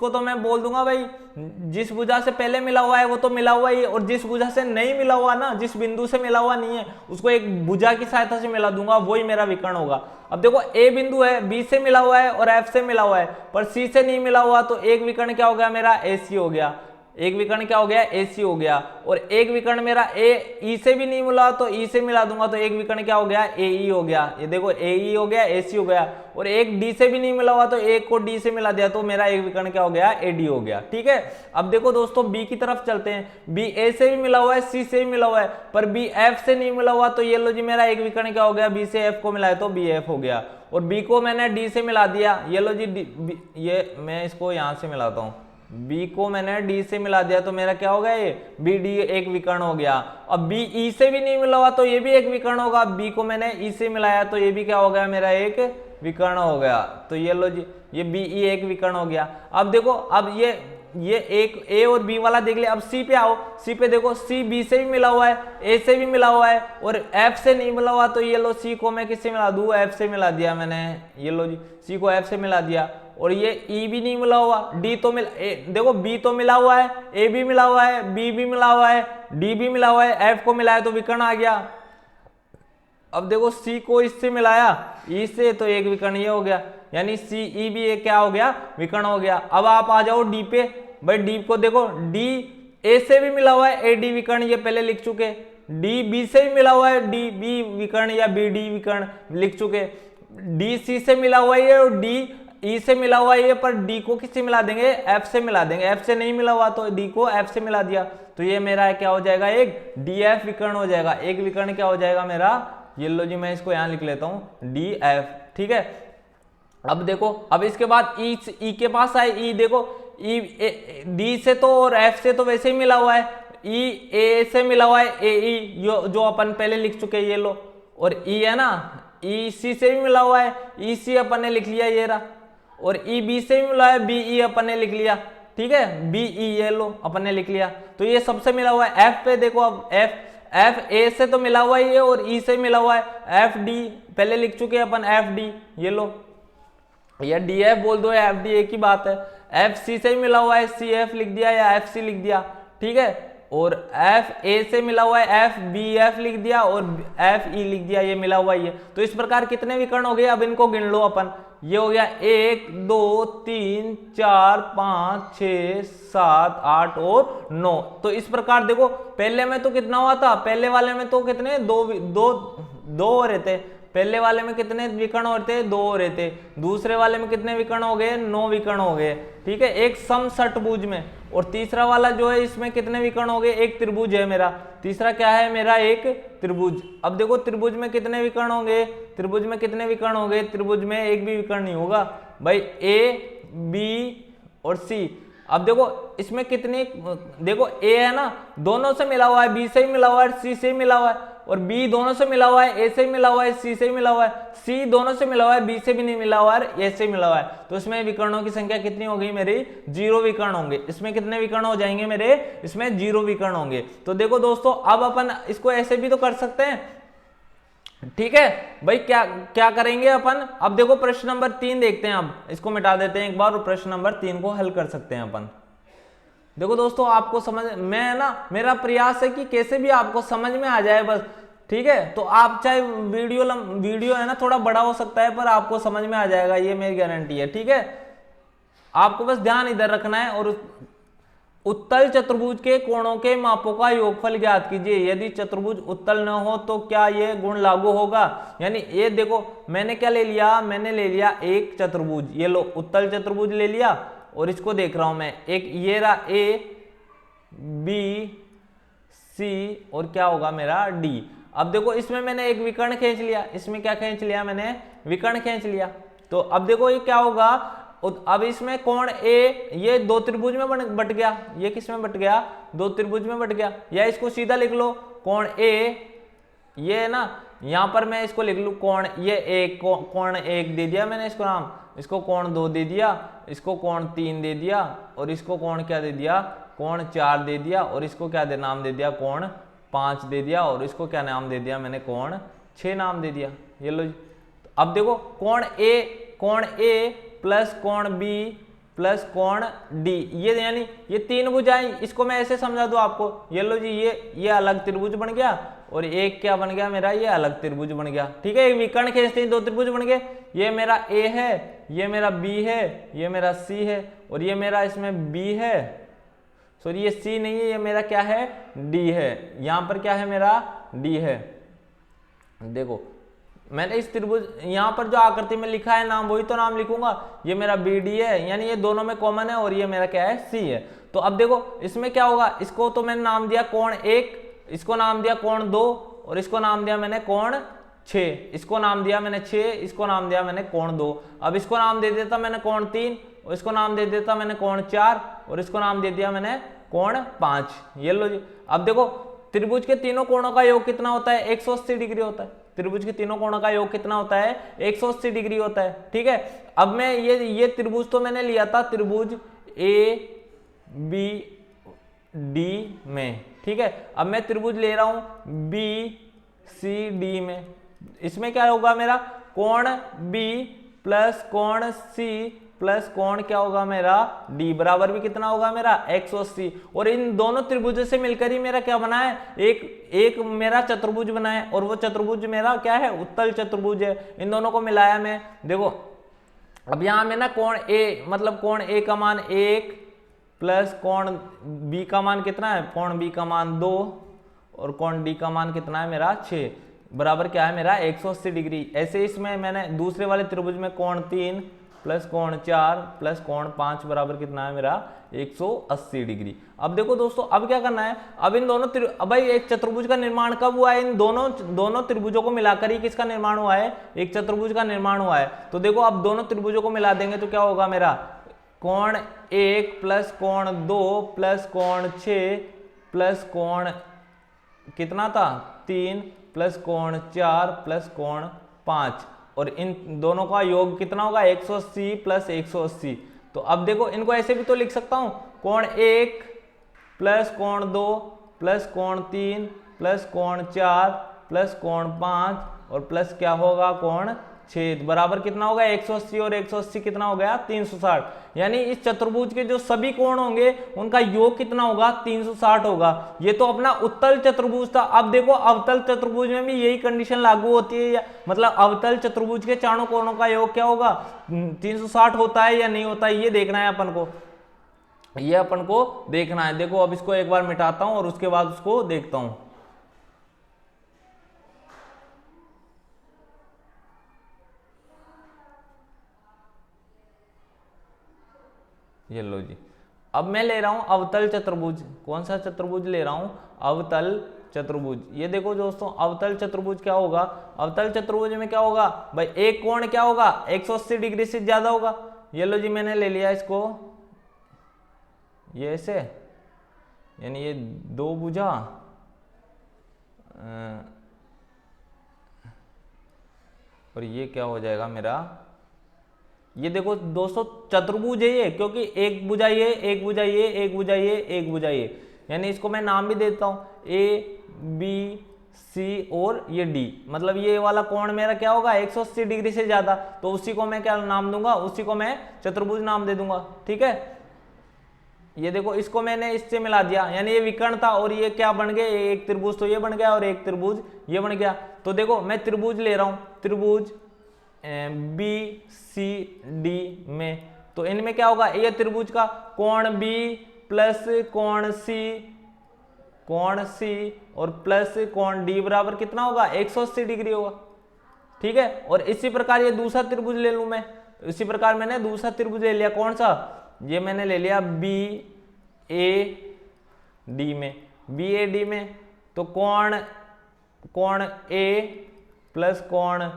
तो मैं बोल दूंगा भाई, जिस भुजा से पहले मिला हुआ है वो तो मिला हुआ ही है, और जिस भुजा से नहीं मिला हुआ ना, जिस बिंदु से मिला हुआ नहीं है उसको एक भुजा की सहायता से मिला दूंगा, वही मेरा विकर्ण होगा। अब देखो ए बिंदु है, बी से मिला हुआ है और एफ से मिला हुआ है, पर सी से नहीं मिला हुआ तो एक विकर्ण क्या हो गया मेरा, ए सी हो गया। एक विकर्ण क्या हो गया, ए सी हो गया। और एक विकर्ण मेरा ए ई से भी नहीं मिला तो ई से मिला दूंगा तो एक विकर्ण क्या हो गया, ए ई हो गया। ये देखो ए ई हो गया, ए सी हो गया। और एक डी से भी नहीं मिला हुआ तो एक को डी से मिला दिया तो मेरा एक विकर्ण क्या हो गया, ए डी हो गया। ठीक है, अब देखो दोस्तों बी की तरफ चलते हैं। बी ए से भी मिला हुआ है, सी से भी मिला हुआ है, पर बी एफ से नहीं मिला हुआ तो ये लो जी मेरा एक विकर्ण क्या हो गया, बी से एफ को मिला है तो बी एफ हो गया। और बी को मैंने डी से मिला दिया, ये लो जी ये मैं इसको यहां से मिलाता हूं, बी को मैंने डी से मिला दिया तो मेरा क्या हो गया, ये बी डी एक विकर्ण हो गया। अब बी ई से भी नहीं मिला हुआ तो ये भी एक विकर्ण होगा, बी को मैंने ई से मिलाया तो ये भी क्या हो गया मेरा एक विकर्ण हो गया। तो ये लो जी, ये बी ई एक विकर्ण हो गया। अब देखो, अब ये एक ए और बी वाला देख लिया। अब सी पे आओ, सी पे देखो, सी बी से भी मिला हुआ है, ए से भी मिला हुआ है और एफ से नहीं मिला हुआ तो ये लो सी को मैं किससे मिला दूं, एफ से मिला दिया मैंने। ये लो जी, सी को एफ से मिला दिया। और ये ई भी नहीं मिला हुआ, डी तो देखो बी तो मिला हुआ है, ए भी मिला हुआ है, बी भी मिला हुआ है, डी भी मिला हुआ है, एफ को मिलाया तो विकर्ण आ गया। अब देखो सी को इससे मिलाया ई से तो एक विकर्ण ये हो गया, यानी सी ई भी एक क्या हो गया, विकर्ण हो गया। अब आप आ जाओ डी पे, भाई डी को देखो, डी ए से भी मिला हुआ है, ए डी विकर्ण ये पहले लिख चुके। डी बी से भी मिला हुआ है, डी बी विकर्ण या बी डी विकर्ण लिख चुके। डी सी से मिला हुआ है और डी ई से मिला हुआ है, पर डी को किससे मिला देंगे, एफ से मिला देंगे। एफ से नहीं मिला हुआ तो डी को एफ से मिला दिया तो ये मेरा क्या हो जाएगा, एक डी एफ विकर्ण हो जाएगा। एक विकर्ण क्या हो जाएगा मेरा, ये लो जी मैं इसको यहां लिख लेता हूं डी एफ। ठीक है, अब देखो, अब इसके बाद ई के पास आए, ई देखो, ई डी से तो और एफ से तो वैसे ही मिला हुआ है, ई ए से मिला हुआ है, ए ई जो अपन पहले लिख चुके, ये लो। और ई है ना, ई सी से भी मिला हुआ है, ई सी अपन ने लिख लिया ये रहा। और ई बी से भी मिला है, बी ई अपन ने लिख लिया। ठीक है, बी ई ये लो अपन ने लिख लिया। तो ये सबसे मिला हुआ है। एफ पे देखो, अब एफ ए से तो मिला हुआ ही है और ई से मिला हुआ है। एफ डी पहले लिख चुके हैं अपन, एफ डी ये लो, या डी एफ बोल दो या एफ डी, एक ही बात है। एफ सी से भी मिला हुआ है, सी एफ लिख दिया या एफ सी लिख दिया। ठीक है, और एफ ए से मिला हुआ है, एफ बी एफ लिख दिया और एफ ई लिख दिया, ये मिला हुआ ही है। तो इस प्रकार कितने विकर्ण हो गए, अब इनको गिन लो अपन। ये हो गया 1 2 3 4 5 6 7 8 और 9। तो इस प्रकार देखो पहले में तो कितना हुआ था, पहले वाले में तो कितने दो हो रहे थे, पहले वाले में कितने विकर्ण हो रहे थे, 2 हो रहे थे, दूसरे वाले में कितने विकर्ण हो गए, 9 विकर्ण हो गए, ठीक है, एक समषटभुज में। और तीसरा वाला जो है इसमें कितने विकर्ण हो गए, एक त्रिभुज है मेरा, तीसरा क्या है मेरा, एक त्रिभुज। अब देखो त्रिभुज में कितने विकर्ण होंगे, त्रिभुज में कितने विकर्ण हो गए, त्रिभुज में एक भी विकर्ण नहीं होगा भाई, ए बी और सी। अब देखो इसमें कितने, देखो ए है ना दोनों से मिला हुआ है, बी से ही मिला हुआ है, सी से ही मिला हुआ है, और बी दोनों से मिला हुआ है, ए से ही मिला हुआ है, सी से ही मिला हुआ है, सी दोनों से मिला हुआ है, बी से भी नहीं मिला हुआ है, ए से मिला हुआ है। तो इसमें विकर्णों की संख्या कितनी हो गई मेरी, 0 विकर्ण होंगे। इसमें कितने विकर्ण हो जाएंगे मेरे, इसमें 0 विकर्ण होंगे। तो देखो दोस्तों अब अपन इसको ऐसे भी तो कर सकते हैं, ठीक है भाई, क्या क्या करेंगे अपन, अब देखो प्रश्न नंबर 3 देखते हैं, अब इसको मिटा देते हैं एक बार और प्रश्न नंबर 3 को हल कर सकते हैं अपन। देखो दोस्तों आपको समझ, मैं ना मेरा प्रयास है कि कैसे भी आपको समझ में आ जाए बस, ठीक है। तो आप चाहे वीडियो है ना थोड़ा बड़ा हो सकता है पर आपको समझ में आ जाएगा, ये मेरी गारंटी है, ठीक है। आपको बस ध्यान इधर रखना है। और उत्तल चतुर्भुज के कोणों के मापों का योगफल ज्ञात कीजिए, यदि चतुर्भुज उत्तल न हो तो क्या ये गुण लागू होगा। यानी ये देखो मैंने क्या ले लिया, मैंने ले लिया एक चतुर्भुज, ये लो उत्तल चतुर्भुज ले लिया, और इसको देख रहा हूं मैं, एक ये रहा ए बी सी और क्या होगा मेरा डी। अब देखो इसमें मैंने एक विकर्ण खींच लिया, इसमें क्या खींच लिया मैंने, विकर्ण खींच लिया। तो अब देखो ये क्या होगा, अब इसमें कोण ए, ये 2 त्रिभुज में बट गया, ये किस में बट गया, 2 त्रिभुज में बट गया। या इसको सीधा लिख लो, कोण ए ये है ना, यहां पर मैं इसको लिख लू कोण, ये एक कोण 1 दे दिया मैंने इसको नाम, इसको कोण 2 दे दिया, इसको कोण 3 दे दिया, और इसको कोण क्या दे दिया, कोण 4 दे दिया, और इसको क्या नाम दे दिया, कोण 5 दे दिया, और इसको क्या नाम दे दिया मैंने, कोण 6 नाम दे दिया। ये लो जी। अब देखो कोण ए प्लस कोण बी प्लस कोण डी, ये यानी ये 3 भुजाएं, इसको मैं ऐसे समझा दूं आपको, ये लो जी, ये अलग त्रिभुज बन गया, और एक क्या बन गया मेरा, ये अलग त्रिभुज बन गया, ठीक है। विकर्ण खींचते ही 2 त्रिभुज बन गए, ये मेरा ए है, ये मेरा बी है, ये मेरा सी है, और ये मेरा इसमें बी है, सॉरी ये सी नहीं है, ये मेरा क्या है, डी है, यहां पर क्या है मेरा, डी है। देखो मैंने इस त्रिभुज यहां पर जो आकृति में लिखा है नाम, वही तो नाम लिखूंगा, ये मेरा बी डी है, यानी ये दोनों में कॉमन है, और ये मेरा क्या है, सी है। तो अब देखो इसमें क्या होगा, इसको तो मैंने नाम दिया कोण 1, इसको नाम दिया कोण 2, और इसको नाम दिया मैंने कोण 6, इसको नाम दिया मैंने 6, इसको नाम दिया मैंने कोण 2। अब इसको नाम दे देता मैंने कोण 3, और इसको नाम दे देता मैंने कोण 4, और इसको नाम दे दिया मैंने कोण 5। ये लो जी। अब देखो त्रिभुज के तीनों कोणों का योग कितना होता है, 180 डिग्री होता है। त्रिभुज के तीनों कोणों का योग कितना होता है, 180 डिग्री होता है, ठीक है। अब मैं ये त्रिभुज तो मैंने लिया था त्रिभुज ए बी डी में, ठीक है। अब मैं त्रिभुज ले रहा हूं बी सी डी में, इसमें क्या होगा मेरा, कोण बी प्लस कोण सी प्लस कोण क्या होगा मेरा, डी, बराबर भी कितना होगा मेरा, 180। और इन दोनों त्रिभुजों से मिलकर ही मेरा क्या बना है, एक मेरा चतुर्भुज बना है, और वो चतुर्भुज मेरा क्या है, उत्तल चतुर्भुज है। इन दोनों को मिलाया मैं, देखो अब यहां में ना कोण ए, मतलब कोण ए का मान 1 प्लस कोण बी का मान कितना है, कोण बी का मान 2, और कोण डी का मान कितना है मेरा 6, बराबर क्या है मेरा 180 डिग्री। ऐसे इसमें मैंने दूसरे वाले त्रिभुज में कोण 3 प्लस कोण 4 प्लस कोण 5 बराबर कितना है मेरा 180 डिग्री। अब देखो दोस्तों अब क्या करना है, अब इन दोनों अब भाई एक चतुर्भुज का निर्माण कब हुआ है, इन दोनों त्रिभुजों को मिलाकर ही किसका निर्माण हुआ है, एक चतुर्भुज का निर्माण हुआ है। तो देखो अब दोनों त्रिभुजों को मिला देंगे तो क्या होगा मेरा, कोण 1 प्लस कोण 2 प्लस कोण 6 प्लस कोण कितना था 3 प्लस कोण 4 प्लस कोण 5, और इन दोनों का योग कितना होगा, 180 प्लस 180। तो अब देखो इनको ऐसे भी तो लिख सकता हूं, कोण 1 प्लस कोण 2 प्लस कोण 3 प्लस कोण 4 प्लस कोण 5 और प्लस क्या होगा कोण छेद बराबर कितना होगा 180 और 180 कितना हो गया 360। यानी इस चतुर्भुज के जो सभी कोण होंगे उनका योग कितना होगा 360 होगा। ये तो अपना उत्तल चतुर्भुज था। अब देखो अवतल चतुर्भुज में भी यही कंडीशन लागू होती है या मतलब अवतल चतुर्भुज के चारों कोणों का योग क्या होगा 360 होता है या नहीं होता है, ये देखना है अपन को, ये अपन को देखना है। देखो अब इसको एक बार मिटाता हूं और उसके बाद उसको देखता हूं। ये लो जी, अब मैं ले रहा हूं अवतल चतुर्भुज। कौन सा चतुर्भुज ले रहा हूं? अवतल चतुर्भुज। ये देखो दोस्तों अवतल चतुर्भुज क्या होगा, अवतल चतुर्भुज में क्या होगा भाई, एक कोण क्या होगा 180 डिग्री से ज्यादा होगा। ये लो जी मैंने ले लिया इसको, ये ऐसे, यानी ये दो भुजा और ये क्या हो जाएगा मेरा, ये देखो दोस्तों चतुर्भुज है ये, क्योंकि एक भुजा ये, एक भुजा ये, एक भुजा ये, एक भुजा ये, यानी इसको मैं नाम भी देता हूं ए बी सी और ये डी। मतलब ये वाला कोण मेरा क्या होगा 180 डिग्री से ज्यादा, तो उसी को मैं क्या नाम दूंगा, उसी को मैं चतुर्भुज नाम दे दूंगा। ठीक है, ये देखो इसको मैंने इससे मिला दिया, यानी ये विकर्ण था और ये क्या बन गए, एक त्रिभुज तो ये बन गया और एक त्रिभुज ये बन गया। तो देखो मैं त्रिभुज ले रहा हूं, त्रिभुज बी सी डी में, तो इनमें क्या होगा, ये त्रिभुज का कोण बी प्लस कोण सी और प्लस कोण डी बराबर कितना होगा 180 डिग्री होगा। ठीक है, और इसी प्रकार ये दूसरा त्रिभुज ले लूं मैं, इसी प्रकार मैंने दूसरा त्रिभुज ले लिया, कौन सा, ये मैंने ले लिया बी ए डी में, बी ए डी में, तो कोण ए प्लस कोण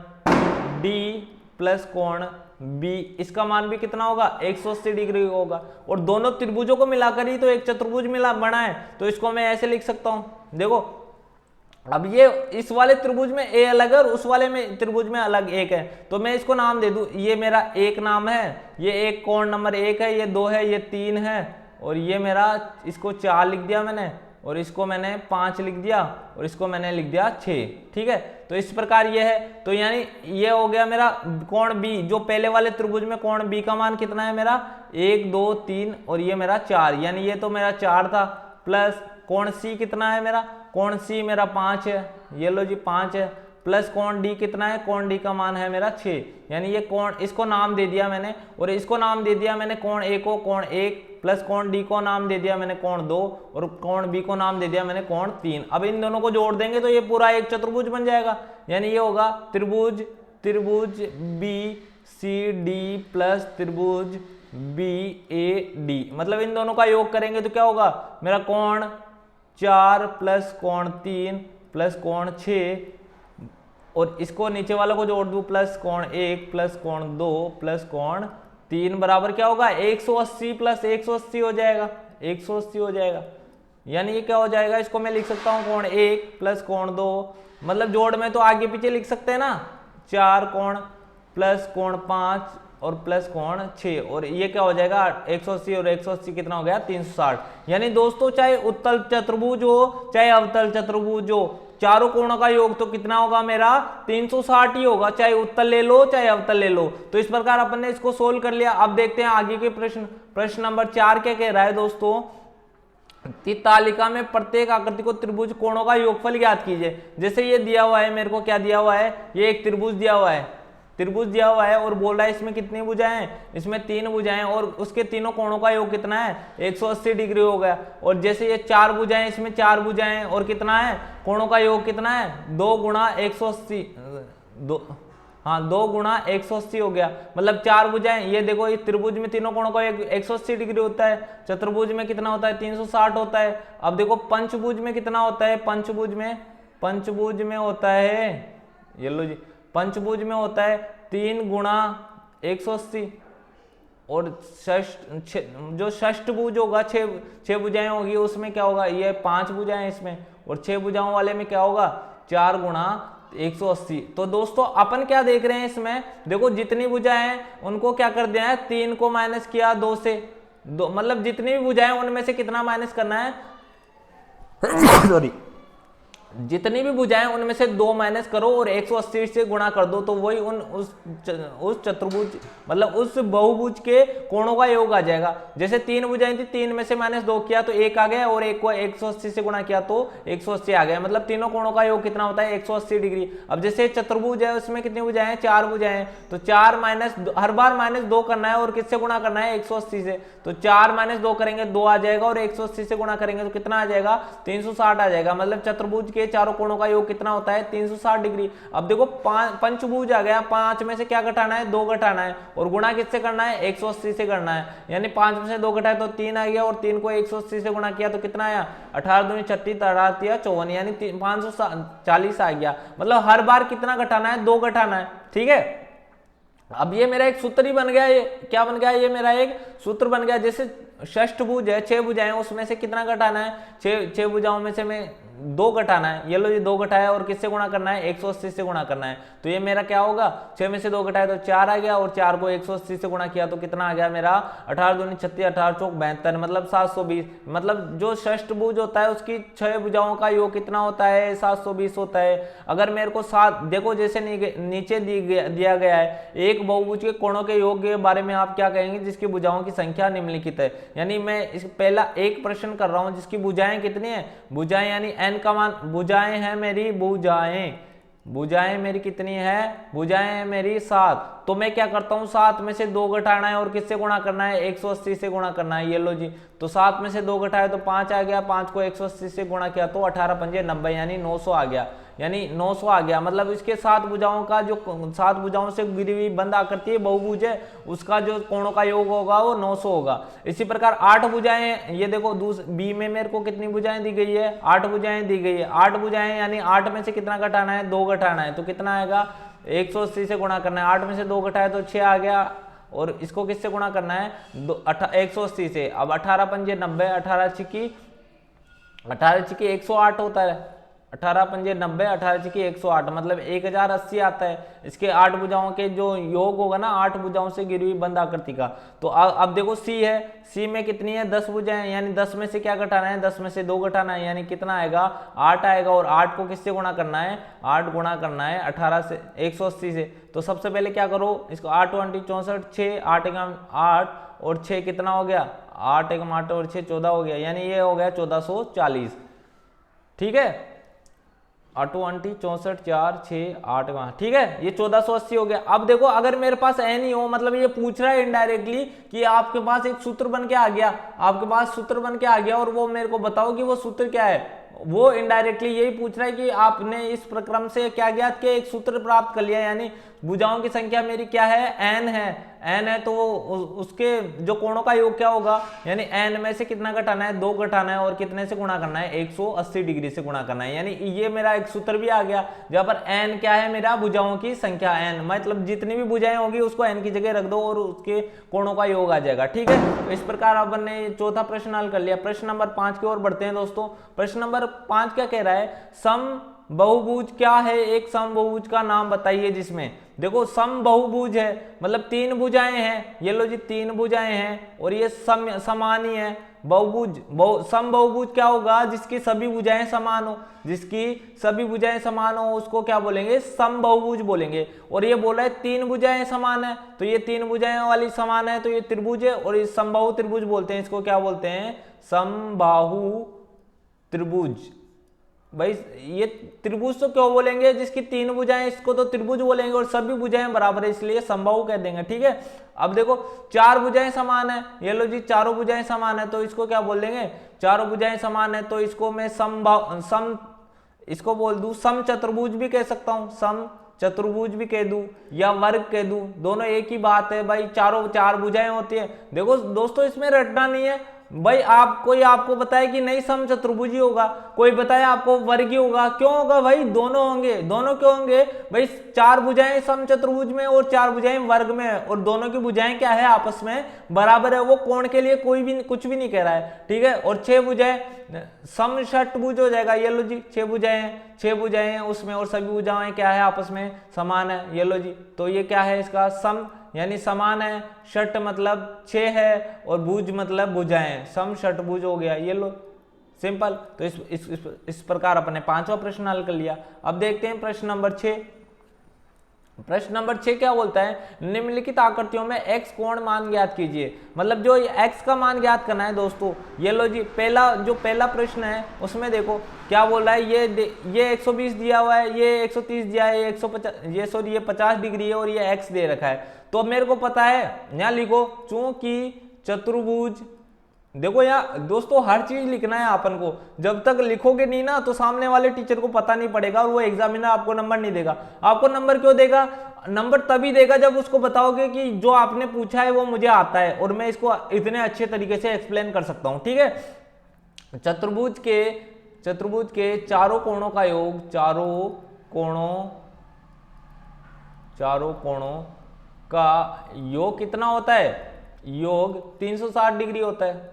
डी प्लस कोण बी, इसका मान भी कितना होगा 180 डिग्री होगा। और दोनों त्रिभुजों को मिलाकर ही तो एक चतुर्भुज बना है, तो इसको मैं ऐसे लिख सकता हूं। देखो अब ये इस वाले त्रिभुज में ए अलग है और उस वाले में त्रिभुज में अलग एक है, तो मैं इसको नाम दे दूं, ये मेरा एक नाम है, ये एक कोण नंबर 1 है, ये 2 है, ये 3 है, और ये मेरा इसको 4 लिख दिया मैंने, और इसको मैंने 5 लिख दिया, और इसको मैंने लिख दिया 6। ठीक है, तो इस प्रकार ये है, तो यानी ये हो गया मेरा कोण बी, जो पहले वाले त्रिभुज में कोण बी का मान कितना है मेरा 1 2 3 और ये मेरा 4, यानी ये तो मेरा 4 था, प्लस कोण सी कितना है मेरा, कोण सी मेरा 5 है, ये लो जी 5 है, प्लस कोण डी कितना है, कोण डी का मान है मेरा 6, यानी ये कोण, इसको नाम दे दिया मैंने, और इसको नाम दे दिया मैंने कोण ए को कोण 1, प्लस कोण डी को नाम दे दिया मैंने कोण 2, और कोण बी को नाम दे दिया मैंने कोण 3। अब इन दोनों को जोड़ देंगे तो ये पूरा एक चतुर्भुज बन जाएगा, यानी ये होगा त्रिभुज बी सी डी प्लस त्रिभुज बी ए डी। मतलब इन दोनों का योग करेंगे तो क्या होगा मेरा, कोण 4 प्लस कोण 3 प्लस कोण 6, और इसको नीचे वालों को जोड़ दूं, प्लस कोण 1 प्लस कोण 2 प्लस कोण 3 बराबर क्या होगा 180 प्लस 180 हो जाएगा, 180 हो जाएगा। यानी ये क्या हो जाएगा, इसको मैं लिख सकता हूं कोण 1 प्लस कोण 2, मतलब जोड़ में तो आगे पीछे लिख सकते हैं ना, 4 कोण प्लस कोण 5 और प्लस कोण 6, और ये क्या हो जाएगा 180 और 180 कितना हो गया 360। यानी दोस्तों चाहे उत्तल चतुर्भुज हो चाहे अवतल चतुर्भुज हो, चारों कोणों का योग तो कितना होगा मेरा 360 ही होगा, चाहे उत्तल ले लो चाहे अवतल ले लो। तो इस प्रकार अपन ने इसको सोल्व कर लिया। अब देखते हैं आगे के प्रश्न। प्रश्न नंबर 4 क्या कह रहा है दोस्तों, तालिका में प्रत्येक आकृति को त्रिभुज कोणों का योगफल ज्ञात कीजिए। जैसे ये दिया हुआ है, मेरे को क्या दिया हुआ है, ये एक त्रिभुज दिया हुआ है, त्रिभुज दिया हुआ है और बोल रहा है इसमें कितनी भुजाएं हैं, इसमें 3 भुजाएं, और उसके तीनों कोणों का योग कितना है 180 डिग्री हो गया। और जैसे ये 4 भुजाएं, इसमें 4 भुजाएं और कितना है कोणों का योग कितना है 2 गुणा 180, 2 गुणा 180 हो गया, मतलब 4 भुजाएं। ये देखो ये त्रिभुज में तीनों कोणों का 180 डिग्री होता है, चतुर्भुज में कितना होता है 360 होता है। अब देखो पंचभुज में कितना होता है, पंचभुज में होता है, ये लो जी, पंचभुज में होता है 3 गुणा 180, और जो षष्ठभुज होगा 6 भुजाएं होगी, उसमें क्या होगा, ये 5 भुजाएं इसमें, और 6 भुजाओं वाले में क्या होगा 4 गुणा 180। तो दोस्तों अपन क्या देख रहे हैं इसमें, देखो जितनी भुजाएं हैं उनको क्या कर दिया है, 3 को माइनस किया 2 से, मतलब जितनी भी भुजाएं उनमें से कितना माइनस करना है सॉरी जितनी भी भुजाएं उनमें से 2 माइनस करो और 180 से गुणा कर दो, तो वही उस चतुर्भुज मतलब उस बहुभुज के कोणों का योग आ जाएगा। जैसे 3 भुजाएं थी, 3 में से -2 किया तो 1 आ गया, और 1 को 180 से गुणा किया तो 180 आ गया। मतलब तीनों कोणों का योग कितना होता है? 180 डिग्री। अब जैसे चतुर्भुज है, उसमें कितनी भुजाएं हैं? 4 भुजाएं, तो 4 माइनस, हर बार -2 करना है और किससे गुणा करना है? 180 से। तो 4 - 2 करेंगे 2 आ जाएगा, और 180 से गुणा करेंगे तो कितना आ जाएगा? 360 आ जाएगा। मतलब चतुर्भुज के चारों कोणों का योग कितना होता है? 360 डिग्री। अब देखो पंचभुज आ गया, 5 में से क्या घटाना है? 2 घटाना है, और गुणा किससे करना है? 180 से करना है। यानी 5 में से 2 घटाए तो 3 आ गया, और 3 को 180 से गुणा किया तो कितना आया? 18 दूनी 36, 18 54, यानी 540 आ गया। मतलब हर बार कितना घटाना है? 2 घटाना है। ठीक है, अब ये मेरा एक सूत्र ही बन गया। ये क्या बन गया? ये मेरा एक सूत्र बन गया। जैसे षष्ठभुज है, 6 भुजाएं, उसमें से कितना घटाना है? 6 भुजाओं में से मैं 2 घटाना है। ये लो, ये 2 घटाया, और किससे गुणा करना है? 180 से गुणा करना है। तो ये मेरा क्या होगा? 6 में से 2 घटाया तो 4 आ गया, और 4 को 180 से गुणा किया तो कितना आ गया मेरा? 18 दूनी 36, 18 चौक 72, मतलब 720। मतलब जो षष्ठभुज होता है उसकी 6 भुजाओं का योग कितना होता है? 720 होता है। अगर मेरे को 7 देखो, जैसे नीचे दिया गया है, एक बहुभुज के कोणों के योग के बारे में आप क्या कहेंगे? जिसकी भुजाओं की संख्या निम्नलिखित है। यानी मैं इस पहला एक प्रश्न कर रहा हूं जिसकी भुजाएं कितनी है? भुजाएं यानी n का मान, भुजाएं हैं मेरी, भुजाएं मेरी कितनी है? भुजाएं हैं मेरी 7। तो मैं क्या करता हूं? 7 में से 2 घटाना है, और किससे गुणा करना है? 180 से गुणा करना है। ये लो जी, तो 7 में से 2 घटाए तो 5 आ गया, 5 को 180 से गुणा किया तो 18 पंजे 90, यानी 900 आ गया। यानी 900 आ गया। मतलब इसके 7 भुजाओं का जो 7 भुजाओं से गिरी हुई बंद आकृति है, बहुभुज है, उसका जो कोणों का योग होगा वो 900 होगा। इसी प्रकार 8 भुजाएं, ये देखो बी में मेरे को कितनी भुजाएं दी गई है? 8 भुजाएं दी गई है। 8 भुजाएं यानी 8 में से कितना घटाना है? 2 घटाना है। तो कितना आएगा? 180 से गुणा करना है। 8 में से 2 घटाए तो 6 आ गया, और इसको किससे गुणा करना है? 180 से। अब 18 पंजे 90, 18 छिकी 108 होता है। 18 पंजे 90, 18 छिकी 108, मतलब 1080 आता है। इसके 8 भुजाओं के जो योग होगा ना, 8 भुजाओं से घिरी हुई बंद आकृति का। तो अब देखो सी है, सी में कितनी है? 10 भुजाएं, यानी 10 में से क्या घटाना है? 10 में से 2 घटाना है, यानी कितना आएगा? 8 आएगा। और 8 को किससे गुणा करना है? 8 गुणा करना है 18 से 180 से। तो सबसे पहले क्या करो? इसको 8 20 64, 6 8 1 8 और 6 कितना हो गया? 8 1 8 और 6 14 हो गया, यानी ये हो गया 1440। ठीक है, 8 20 64 4 6 8 वहां, ठीक है, ये 1480 हो गया। अब देखो, अगर मेरे पास n ही हो, मतलब ये पूछ रहा है इनडायरेक्टली कि आपके पास एक सूत्र बन के आ गया, आपके पास सूत्र बन के आ गया, और वो मेरे को बताओ कि वो सूत्र क्या है। वो इनडायरेक्टली यही पूछ रहा है कि आपने इस प्रक्रम से क्या ज्ञात किया? एक सूत्र प्राप्त कर लिया, यानी भुजाओं की संख्या मेरी क्या है? n है, तो उसके जो कोणों का योग क्या होगा? यानी n में से कितना घटाना है? 2 घटाना है, और कितने से गुणा करना है? 180 डिग्री से गुणा करना है। यानी ये मेरा एक सूत्र भी आ गया, जहां पर n क्या है? मेरा भुजाओं की संख्या n, मतलब जितनी भी भुजाएं होगी उसको n की जगह रख दो और उसके कोणों का योग आ जाएगा। ठीक है, तो इस प्रकार अपन ने चौथा प्रश्न हल कर लिया। प्रश्न नंबर 5 की ओर बढ़ते हैं दोस्तों। प्रश्न नंबर 5 क्या कह रहा है? सम बहुभुज क्या है? एक सम बहुभुज का नाम बताइए। जिसमें देखो सम बहुभुज है, मतलब 3 भुजाएं हैं, ये लो जी 3 भुजाएं हैं, और ये समान ही है। बहुभुज सम बहुभुज क्या होगा? जिसकी सभी भुजाएं समान हो, जिसकी सभी भुजाएं समान हो उसको क्या बोलेंगे? सम बहुभुज बोलेंगे। और ये बोला है 3 भुजाएं समान है, तो ये 3 भुजाएं वाली समान है, तो ये त्रिभुज है, और इस समबाहु त्रिभुज बोलते हैं। इसको क्या बोलते हैं? समबाहु त्रिभुज। भाई ये त्रिभुज तो क्यों बोलेंगे? जिसकी 3 भुजाएं, इसको तो त्रिभुज बोलेंगे, और सभी भुजाएं बराबर है, इसलिए समबाहु कह देंगे। ठीक है, अब देखो 4 भुजाएं समान है, ये लो जी चारों भुजाएं समान है, तो इसको क्या बोल देंगे? चारों भुजाएं समान है, तो इसको मैं इसको बोल दूं सम चतुर्भुज भी कह सकता हूं, सम चतुर्भुज भी कह दूं या वर्ग कह दूं, दोनों एक ही बात है भाई। चारों 4 भुजाएं होती है। देखो दोस्तों, इसमें रटना नहीं है भाई। कोई आपको बताए कि नहीं सम चतुर्भुज ही होगा, कोई बताए आपको वर्ग ही होगा, क्यों होगा भाई? दोनों होंगे। दोनों क्यों होंगे भाई? 4 भुजाएं सम चतुर्भुज में और 4 भुजाएं वर्ग में है, और दोनों की भुजाएं क्या है? आपस में बराबर है। वो कोण के लिए कोई भी कुछ भी नहीं कह रहा है। ठीक है, और 6 भुजाएं सम षटभुज हो जाएगा। ये लो जी 6 भुजाएं हैं उसमें, और सभी भुजाएं क्या है? आपस में समान है। ये लो जी, तो ये क्या है? इसका सम यानी समान है, षट मतलब 6 है, और भुज मतलब भुजाएं, सम षटभुज हो गया। ये लो सिंपल। तो इस प्रकार अपने पांचवा प्रश्न हल कर लिया। अब देखते हैं प्रश्न नंबर 6। प्रश्न नंबर 6 क्या बोलता है, निम्नलिखित आकृतियों में x कोण मान ज्ञात कीजिए। मतलब जो x का मान ज्ञात करना है दोस्तों। ये लो जी, पहला प्रश्न है उसमें देखो क्या बोल रहा है, ये 120 दिया हुआ है, ये 130 दिया है, ये 150 ये 50 डिग्री है और ये x दे रखा है। तो अब मेरे को पता है, यहाँ लिखो चूंकि चतुर्भुज, देखो यार दोस्तों हर चीज लिखना है अपन को, जब तक लिखोगे नहीं ना तो सामने वाले टीचर को पता नहीं पड़ेगा और वो एग्जामिनर आपको नंबर नहीं देगा। आपको नंबर क्यों देगा, नंबर तभी देगा जब उसको बताओगे कि जो आपने पूछा है वो मुझे आता है और मैं इसको इतने अच्छे तरीके से एक्सप्लेन कर सकता हूं। ठीक है, चतुर्भुज के चारों कोणों का योग, चारों कोणों का योग कितना होता है, योग 360 डिग्री होता है।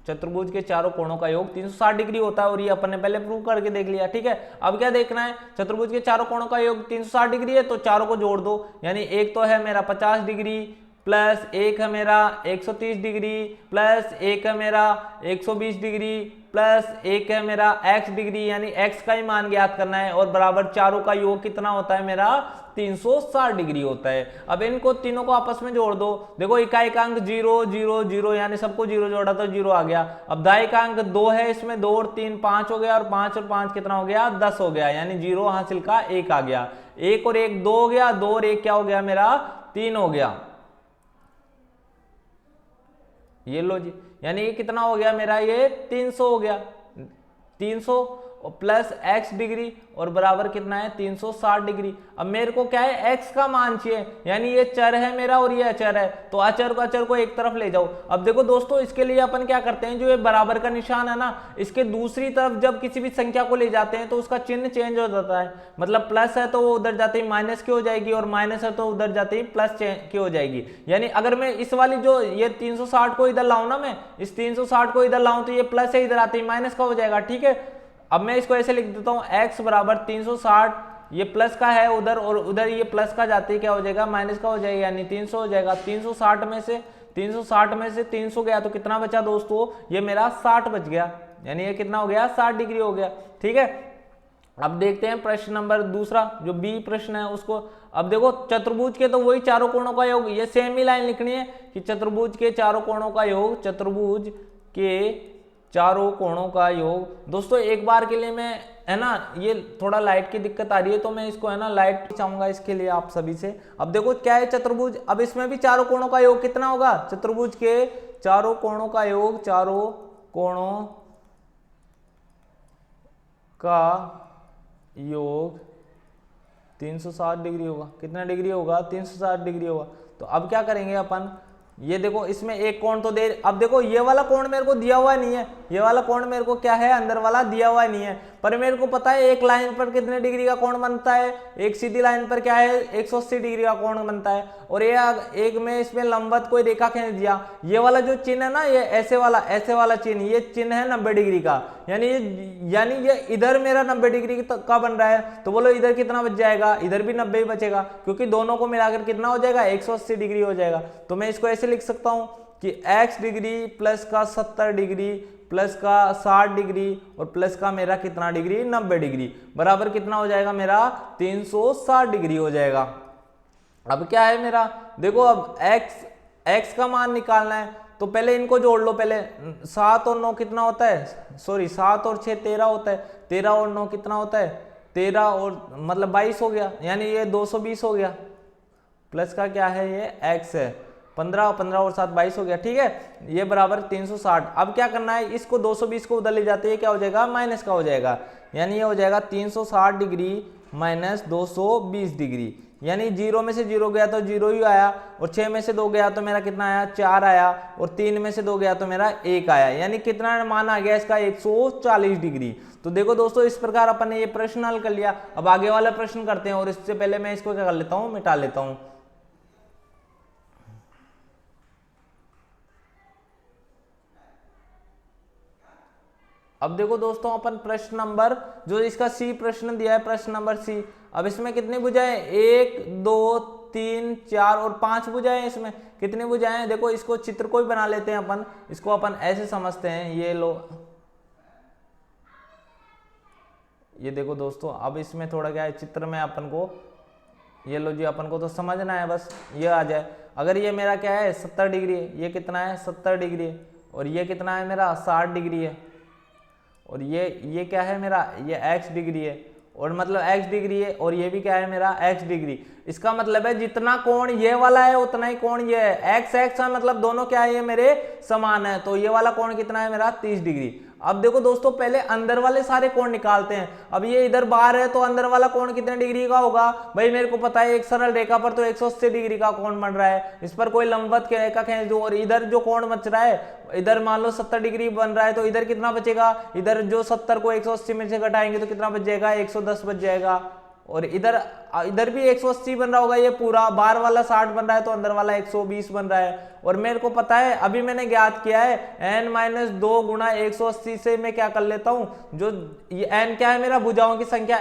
चतुर्भुज के चारों कोणों का योग 360 डिग्री होता है और ये अपन ने पहले प्रूव करके देख लिया। ठीक है, अब क्या देखना है, चतुर्भुज के चारों कोणों का योग 360 डिग्री है तो चारों को जोड़ दो, यानी एक तो है मेरा 50 डिग्री प्लस एक है मेरा 130 डिग्री प्लस एक है मेरा 120 डिग्री प्लस एक है मेरा x डिग्री, यानी x का ही मान ज्ञात करना है और बराबर चारों का योग कितना होता है मेरा 360 डिग्री होता है। अब इनको तीनों को आपस में जोड़ दो, देखो इकाइकांक 0 0 0 यानी सबको 0 जोड़ा तो 0 आ गया। अब दायिकांक 2 है, इसमें 2 और 3 5 हो गया और 5 और 5 कितना हो गया 10 हो गया, यानी 0 हासिल का 1 आ गया। 1 और 1 2 हो गया, 2 और 1 क्या हो गया मेरा 3 हो गया। ये लो जी, यानी ये कितना हो गया मेरा, ये 300 हो गया, 300 प्लस x डिग्री और बराबर कितना है 360 डिग्री। अब मेरे को क्या है x का मान चाहिए, यानी ये चर है मेरा और ये अचर है, तो अचर को एक तरफ ले जाओ। अब देखो दोस्तों इसके लिए अपन क्या करते हैं, जो ये बराबर का निशान है ना, इसके दूसरी तरफ जब किसी भी संख्या को ले जाते हैं तो उसका चिन्ह चेंज हो जाता है। मतलब प्लस है तो वो उधर जाते ही माइनस की हो जाएगी और माइनस है तो उधर जाते ही प्लस की हो जाएगी। यानी अगर मैं इस वाली जो ये 360 को इधर लाऊं ना, मैं इस 360 को इधर लाऊं तो ये प्लस है, इधर आते ही माइनस का हो जाएगा। ठीक है, अब मैं इसको ऐसे लिख देता हूं x बराबर 360, ये प्लस का है उधर और उधर ये प्लस का जाते ही क्या हो जाएगा माइनस का हो जाएगा, यानी 300 हो जाएगा। 360 में से 300 गया तो कितना बचा दोस्तों, ये मेरा 60 बच गया, यानी ये कितना हो गया 60 डिग्री हो गया। ठीक है, अब देखते हैं प्रश्न नंबर दूसरा जो बी प्रश्न है उसको। अब देखो चतुर्भुज के तो वही चारों कोणों का योग, ये सेम ही लाइन लिखनी है कि चतुर्भुज के चारों कोणों का योग, चतुर्भुज के चारों कोणों का योग। दोस्तों एक बार के लिए मैं है ना, ये थोड़ा लाइट की दिक्कत आ रही है तो मैं इसको है ना लाइट चाहूंगा इसके लिए आप सभी से। अब देखो क्या है चतुर्भुज, अब इसमें भी चारों कोणों का योग कितना होगा, चतुर्भुज के चारों कोणों का योग, चारों कोणों का योग 360 डिग्री होगा। कितना डिग्री होगा 360 डिग्री होगा। तो अब क्या करेंगे अपन, ये देखो इसमें एक कोण तो दे, अब देखो ये वाला कोण मेरे को दिया हुआ नहीं है, ये वाला कोण मेरे को क्या है अंदर वाला दिया हुआ नहीं है, पर मेरे को पता है एक लाइन पर कितने डिग्री का कोण बनता है, एक सीधी लाइन पर क्या है 180 डिग्री का कोण बनता है। और ये एक में इसमें लंबवत कोई रेखा खींच दिया, ये वाला जो चिन्ह है ना, ये ऐसे वाला चिन्ह, ये चिन्ह है 90 डिग्री का, यानी ये इधर मेरा 90 डिग्री का बन रहा है। तो बोलो इधर कितना बच जाएगा, इधर भी 90 ही बचेगा, क्योंकि दोनों को मिलाकर कितना हो जाएगा 180 डिग्री हो जाएगा। तो मैं इसको ऐसे लिख सकता हूं कि x डिग्री प्लस का 70 डिग्री प्लस का 60 डिग्री और प्लस का मेरा कितना डिग्री 90 डिग्री बराबर कितना हो जाएगा मेरा 360 डिग्री हो जाएगा। अब क्या है मेरा, देखो अब x का मान निकालना है तो पहले इनको जोड़ लो। पहले 7 और 9 कितना होता है, सॉरी 7 और 6 13 होता है, 13 और 9 कितना होता है 13 और मतलब 22 हो गया, यानी ये 220 हो गया। प्लस का क्या है ये x है 15 और 7 22 हो गया। ठीक है, ये बराबर 360। अब क्या करना है, इसको 220 को उधर ले जाते हैं क्या हो जाएगा माइनस का हो जाएगा, यानी ये हो जाएगा 360 डिग्री माइनस 220 डिग्री, यानी 0 में से 0 गया तो 0 ही आया और 6 में से 2 गया तो मेरा कितना आया 4 आया और 3 में से 2 गया तो मेरा 1 आया, यानी कितना मान आ गया इसका 140 डिग्री। तो देखो दोस्तों इस प्रकार अपन ने ये प्रश्न हल कर लिया। अब आगे वाला प्रश्न करते हैं और इससे पहले मैं इसको क्या कर लेता हूं, मिटा लेता हूं। अब देखो दोस्तों अपन प्रश्न नंबर जो इसका सी प्रश्न दिया है, प्रश्न नंबर सी। अब इसमें कितनी भुजाएं 1 2 3 4 और 5 भुजाएं। इसमें कितनी भुजाएं हैं? देखो इसको चित्र को ही बना लेते हैं अपन, इसको अपन ऐसे समझते हैं, ये लो, ये देखो दोस्तों। अब इसमें थोड़ा क्या है, चित्र में अपन को, ये लो जी, अपन को तो समझना है, बस ये आ जाए। अगर ये मेरा क्या है 70 डिग्री है, ये कितना है 70 डिग्री है, और ये कितना है मेरा 60 डिग्री है, और ये क्या है मेरा, ये x डिग्री है, और मतलब x डिग्री है, और ये भी क्या है मेरा x डिग्री। इसका मतलब है जितना कोण ये वाला है उतना ही कोण ये है, x x है, मतलब दोनों क्या है ये मेरे समान है। तो ये वाला कोण कितना है मेरा 30 डिग्री। अब देखो दोस्तों पहले अंदर वाले सारे कोण निकालते हैं। अब ये इधर बाहर है तो अंदर वाला कोण कितने डिग्री का होगा भाई, मेरे को पता है एक सरल रेखा पर तो 180 डिग्री का कोण बन रहा है, इस पर कोई लंबवत रेखा खींच दो, और इधर जो कोण बच रहा है, इधर मान लो 70 डिग्री बन रहा है, तो इधर कितना बचेगा, इधर जो 70 को 180 में से घटाएंगे तो कितना बच जाएगा, 110 बच जाएगा। और इधर भी 180 बन रहा होगा, ये पूरा बाहर वाला 60 बन रहा है तो अंदर वाला 120 बन रहा है। और मेरे को पता है, अभी मैंने ज्ञात किया है n-2 गुणा 180 से मैं क्या कर लेता हूं, जो ये n क्या है मेरा, भुजाओं की संख्या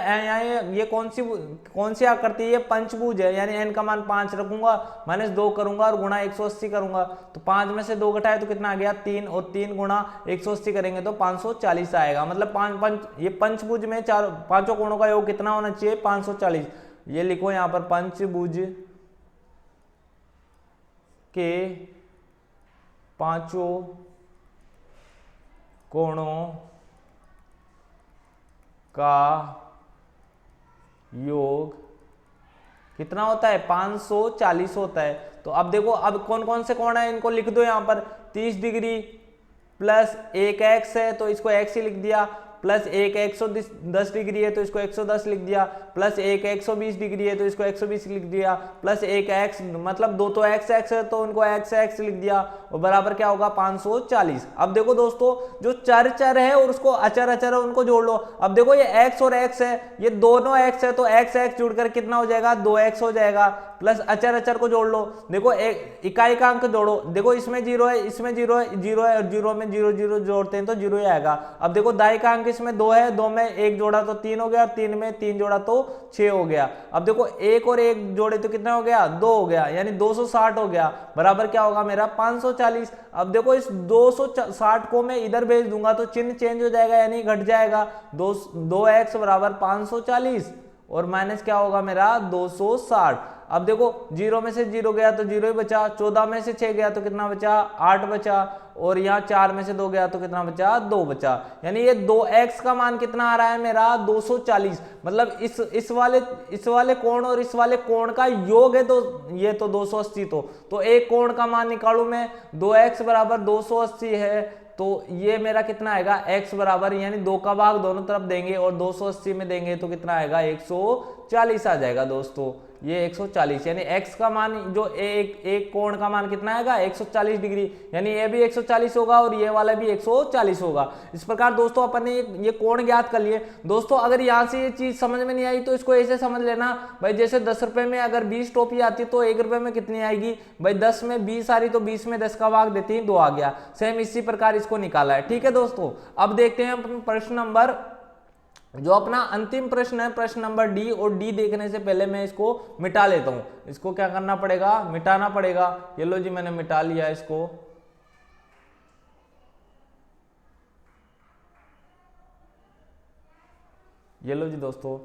ये कौन सी आकृति है, पंचभुज है, यानी n का मान 5 रखूंगा, -2 करूंगा और गुणा 180 करूंगा, तो 5 में से 2 घटाए तो कितना आ गया 3, और 3 गुणा 180 करेंगे तो 540 आएगा। मतलब ये पंचभुज में पांचों कोणों का योग कितना होना चाहिए, 540। ये लिखो यहां पर, पंचभुज के पांचों कोणों का योग कितना होता है, 540 होता है। तो अब देखो, अब कौन कौन से कोण है इनको लिख दो यहां पर, 30 डिग्री प्लस 1x है तो इसको x ही लिख दिया, प्लस एक 110 डिग्री है तो इसको 110 लिख दिया, प्लस एक 120 डिग्री है तो इसको 120 लिख दिया, प्लस एक x, मतलब दो तो x है तो उनको x लिख दिया, और बराबर क्या होगा 540। अब देखो दोस्तों, जो चर है और उसको अचर है उनको जोड़ लो। अब देखो ये x और x है, ये दोनों x है तो x जुड़कर कितना हो जाएगा, 2x हो जाएगा, प्लस अचर को जोड़ लो। देखो एक इकाई का अंक जोड़ो, देखो इसमें 0 है, इसमें 0 है, 0 है, और 0 में 0 0 जोड़ते हैं तो 0 ही आएगा। अब देखो दाई का अंक इसमें 2 है, 2 में 1 जोड़ा तो 3 हो गया, और 3 में 3 जोड़ा तो 6 हो गया। अब देखो 1 और 1 जोड़े तो कितना हो गया, 2 हो गया, यानी 260 हो गया, बराबर क्या होगा मेरा 540। अब देखो इस 260 को मैं इधर भेज दूंगा तो चिन्ह चेंज हो जाएगा, यानी घट जाएगा, 2x बराबर 540 और माइनस क्या होगा मेरा 260। अब देखो 0 में से 0 गया तो 0 ही बचा, 14 में से 6 गया तो कितना बचा, 8 बचा, और यहाँ 4 में से 2 गया तो कितना बचा, 2 बचा, यानी ये 2x का मान कितना आ रहा है मेरा 240। मतलब इस वाले कोण और इस वाले कोण का योग है, तो ये तो 280, तो एक कोण का मान निकालू मैं, 2x बराबर 280 है, तो ये मेरा कितना आएगा, x बराबर, यानी 2 का भाग दोनों तरफ देंगे और 280 में देंगे तो कितना आएगा 140 आ जाएगा दोस्तों, ये 140, यानी x का मान जो एक कोण का मान कितना आएगा 140 डिग्री, यानी ये भी 140 होगा और ये वाला भी 140 होगा। इस प्रकार दोस्तों अपन ने ये कोण ज्ञात कर लिए। दोस्तों अगर यहाँ से ये चीज समझ में नहीं आई तो इसको ऐसे समझ लेना भाई, जैसे 10 रुपए में अगर 20 टोपी आती तो 1 रुपए में कितनी आएगी भाई, 10 में 20 आ रही तो 20 में 10 का भाग देते ही 2 आ गया। सेम इसी प्रकार इसको निकाला है। ठीक है दोस्तों, अब देखते हैं अपन प्रश्न नंबर, जो अपना अंतिम प्रश्न है, प्रश्न नंबर डी, और डी देखने से पहले मैं इसको मिटा लेता हूं। इसको क्या करना पड़ेगा, मिटाना पड़ेगा। ये लो जी मैंने मिटा लिया इसको। ये लो जी दोस्तों।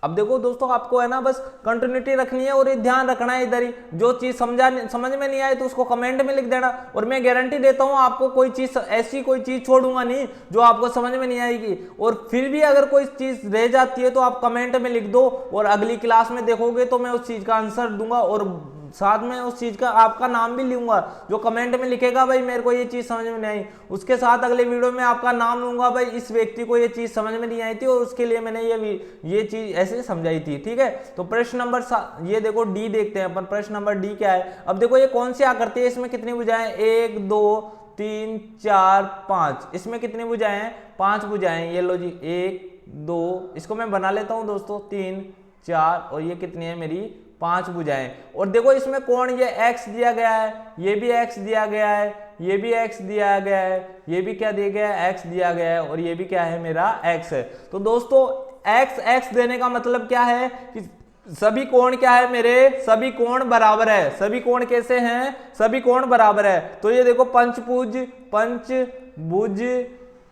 अब देखो दोस्तों, आपको है ना बस कंटिन्यूटी रखनी है और ये ध्यान रखना है इधर ही, जो चीज समझ में नहीं आए तो उसको कमेंट में लिख देना, और मैं गारंटी देता हूं आपको कोई चीज ऐसी कोई चीज छोड़ूंगा नहीं जो आपको समझ में नहीं आएगी। और फिर भी अगर कोई चीज रह जाती है तो आप कमेंट में लिख दो, और अगली क्लास में देखोगे तो मैं उस चीज का आंसर दूंगा, और साथ में उस चीज का आपका नाम भी लूंगा। जो कमेंट में लिखेगा भाई मेरे को ये चीज समझ में नहीं आई, उसके साथ अगले वीडियो में आपका नाम लूंगा, भाई इस व्यक्ति को ये चीज समझ में नहीं आई थी और उसके लिए मैंने ये चीज ऐसे समझाई थी। ठीक है, तो प्रश्न नंबर ये देखो डी देखते हैं अपन। प्रश्न नंबर डी क्या है, अब देखो ये कौन सी आकृति है, इसमें कितनी भुजाएं, 1 2 3 4 5, इसमें कितनी भुजाएं हैं, 5 भुजाएं। ये लो जी 1 2, इसको मैं बना लेता हूं दोस्तों, 3 4, और ये कितनी है मेरी 5 भुजाएं। और देखो इसमें कोण ये x दिया गया है, ये भी x दिया गया है, ये भी x दिया गया है, ये भी क्या दिया गया है, x दिया गया है, और ये भी क्या है मेरा x है। तो दोस्तों x देने का मतलब क्या है कि सभी कोण क्या है मेरे, सभी कोण बराबर है। सभी कोण कैसे हैं, सभी कोण बराबर है। तो ये देखो पंचभुज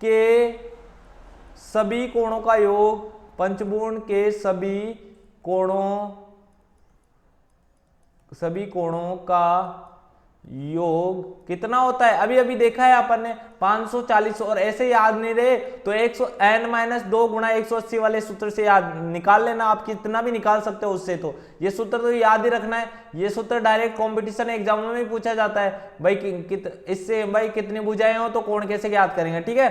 के सभी कोणों का योग, पंचभुज के सभी कोणों का योग कितना होता है, अभी अभी देखा है अपन ने 540। और ऐसे याद नहीं रहे तो 100n-2 गुणा 180 वाले सूत्र से याद निकाल लेना, आप कितना भी निकाल सकते हो उससे। तो ये सूत्र तो याद ही रखना है, ये सूत्र डायरेक्ट कंपटीशन एग्जामों में भी पूछा जाता है भाई, इससे भाई कितनी भुजाएं हो तो कोण कैसे ज्ञात करेंगे, ठीक है।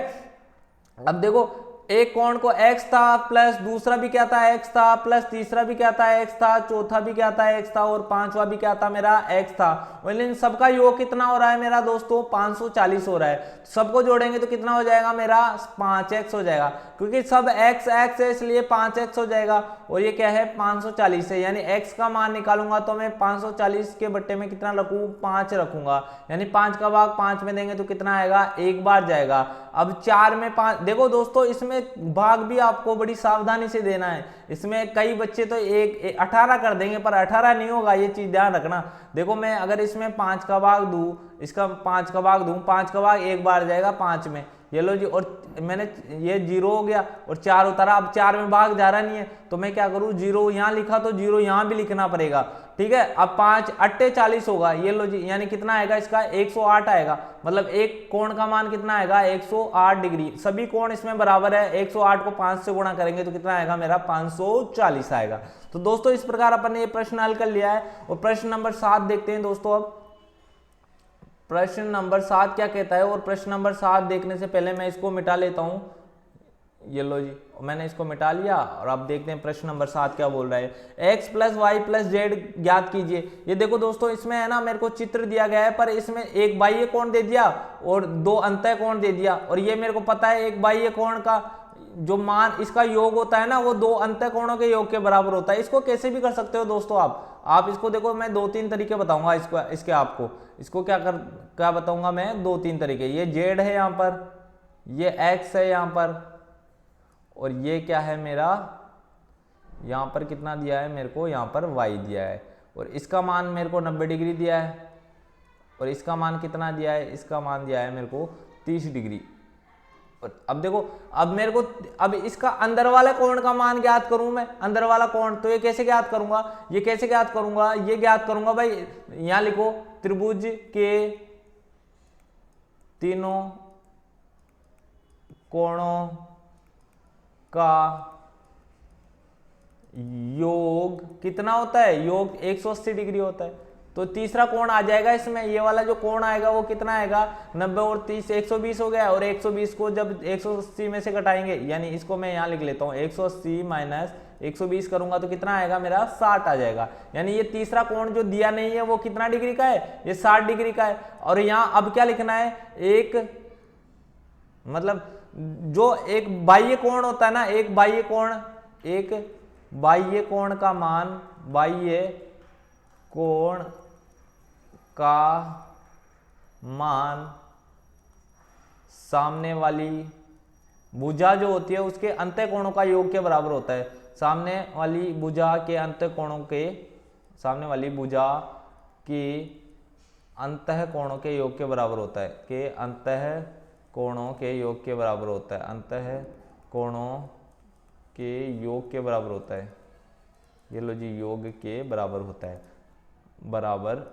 अब देखो एक कोण को x था प्लस दूसरा भी क्या था x था, प्लस तीसरा भी क्या था x था, चौथा भी क्या था x था, और पांचवा भी क्या था मेरा x था। और इन सबका योग कितना हो रहा है मेरा दोस्तों, 540 हो रहा है। सबको जोड़ेंगे तो कितना हो जाएगा मेरा, 5x हो जाएगा, क्योंकि सब x x है इसलिए 5x हो जाएगा। और ये क्या है 540 है, यानी x का मान निकालूंगा तो मैं 540 के बट्टे में कितना रखूं, 5 रखूंगा, यानी 5 का भाग 5 में देंगे तो कितना आएगा, एक बार जाएगा। अब 4 में 5, देखो दोस्तों इसमें भाग भी आपको बड़ी सावधानी से देना है। इसमें कई बच्चे तो 18 कर देंगे, पर 18 नहीं होगा, ये चीज ध्यान रखना। देखो मैं अगर इसमें 5 का भाग दूं, इसका 5 का भाग दूं, 5 का भाग एक बार जाएगा 5 में, ये लो जी, और मैंने ये 0 हो गया और 4 उतारा। अब 4 में भाग जा रहा नहीं है तो मैं क्या करूं, 0 यहां लिखा तो 0 यहां भी लिखना पड़ेगा, ठीक है। अब 5 8 40 होगा, ये लो जी, यानी कितना आएगा इसका 108 आएगा, मतलब एक कोण का मान कितना आएगा 108 डिग्री। सभी कोण इसमें बराबर है, 108 को 5 से गुणा करेंगे तो कितना आएगा मेरा 540 आएगा। तो दोस्तों इस प्रकार अपन ने ये प्रश्न हल कर लिया है। और प्रश्न नंबर 7 देखते हैं दोस्तों। अब प्रश्न नंबर 7 क्या कहता है, और प्रश्न नंबर 7 देखने से पहले मैं इसको मिटा लेता हूं, ये लो जी, मैंने इसको मिटा लिया। और अब देखते हैं प्रश्न नंबर 7 क्या बोल रहा है। x plus Y plus Z ज्ञात कीजिए। ये देखो दोस्तों इसमें है ना, मेरे को चित्र दिया गया है, पर इसमें एक बाह्य कोण दे दिया और 2 अंतः कोण दे दिया। और ये मेरे को पता है एक बाह्य कोण का जो मान इसका योग होता है ना, वो 2 अंतः कोणों के योग के बराबर होता है। इसको कैसे भी कर सकते हो दोस्तों आप इसको देखो, मैं 2-3 तरीके बताऊंगा इसके आपको। इसको क्या बताऊंगा मैं, 2-3 तरीके। ये जेड है यहाँ पर, ये एक्स है यहाँ पर, और ये क्या है मेरा, यहाँ पर कितना दिया है मेरे को, यहाँ पर y दिया है। और इसका मान मेरे को 90 डिग्री दिया है, और इसका मान कितना दिया है, इसका मान दिया है मेरे को 30 डिग्री। और अब देखो, अब मेरे को अब इसका अंदर वाले कोण का मान ज्ञात करूं मैं, अंदर वाला कोण, तो ये कैसे ज्ञात करूंगा, ये कैसे ज्ञात करूंगा, ये ज्ञात करूंगा भाई, यहां लिखो त्रिभुज के तीनों कोणों का योग कितना होता है, योग 180 डिग्री होता है। तो तीसरा कोण आ जाएगा इसमें, ये वाला जो कोण आएगा वो कितना आएगा, 90 और 30 120 हो गया। और 120 को जब 180 में से घटाएंगे, यानी इसको मैं यहाँ लिख लेता हूँ, 180 माइनस 120 करूंगा तो कितना आएगा मेरा 60 आ जाएगा। यानी ये तीसरा कोण जो दिया नहीं है वो कितना डिग्री का है, ये 60 डिग्री का है। और यहाँ अब क्या लिखना है, एक मतलब जो एक बाह्य कोण होता है ना, एक बाह्य कोण का मान, बाह्य कोण का मान सामने वाली भुजा जो होती है उसके अंतः कोणों का योग के बराबर होता है। सामने वाली भुजा के अंतः कोणों के, सामने वाली भुजा के अंतः कोणों के योग के बराबर होता है, के अंतः कोणों के योग के बराबर होता है, अंतः कोणों के योग के बराबर होता है। ये लो जी, योग के बराबर होता है, बराबर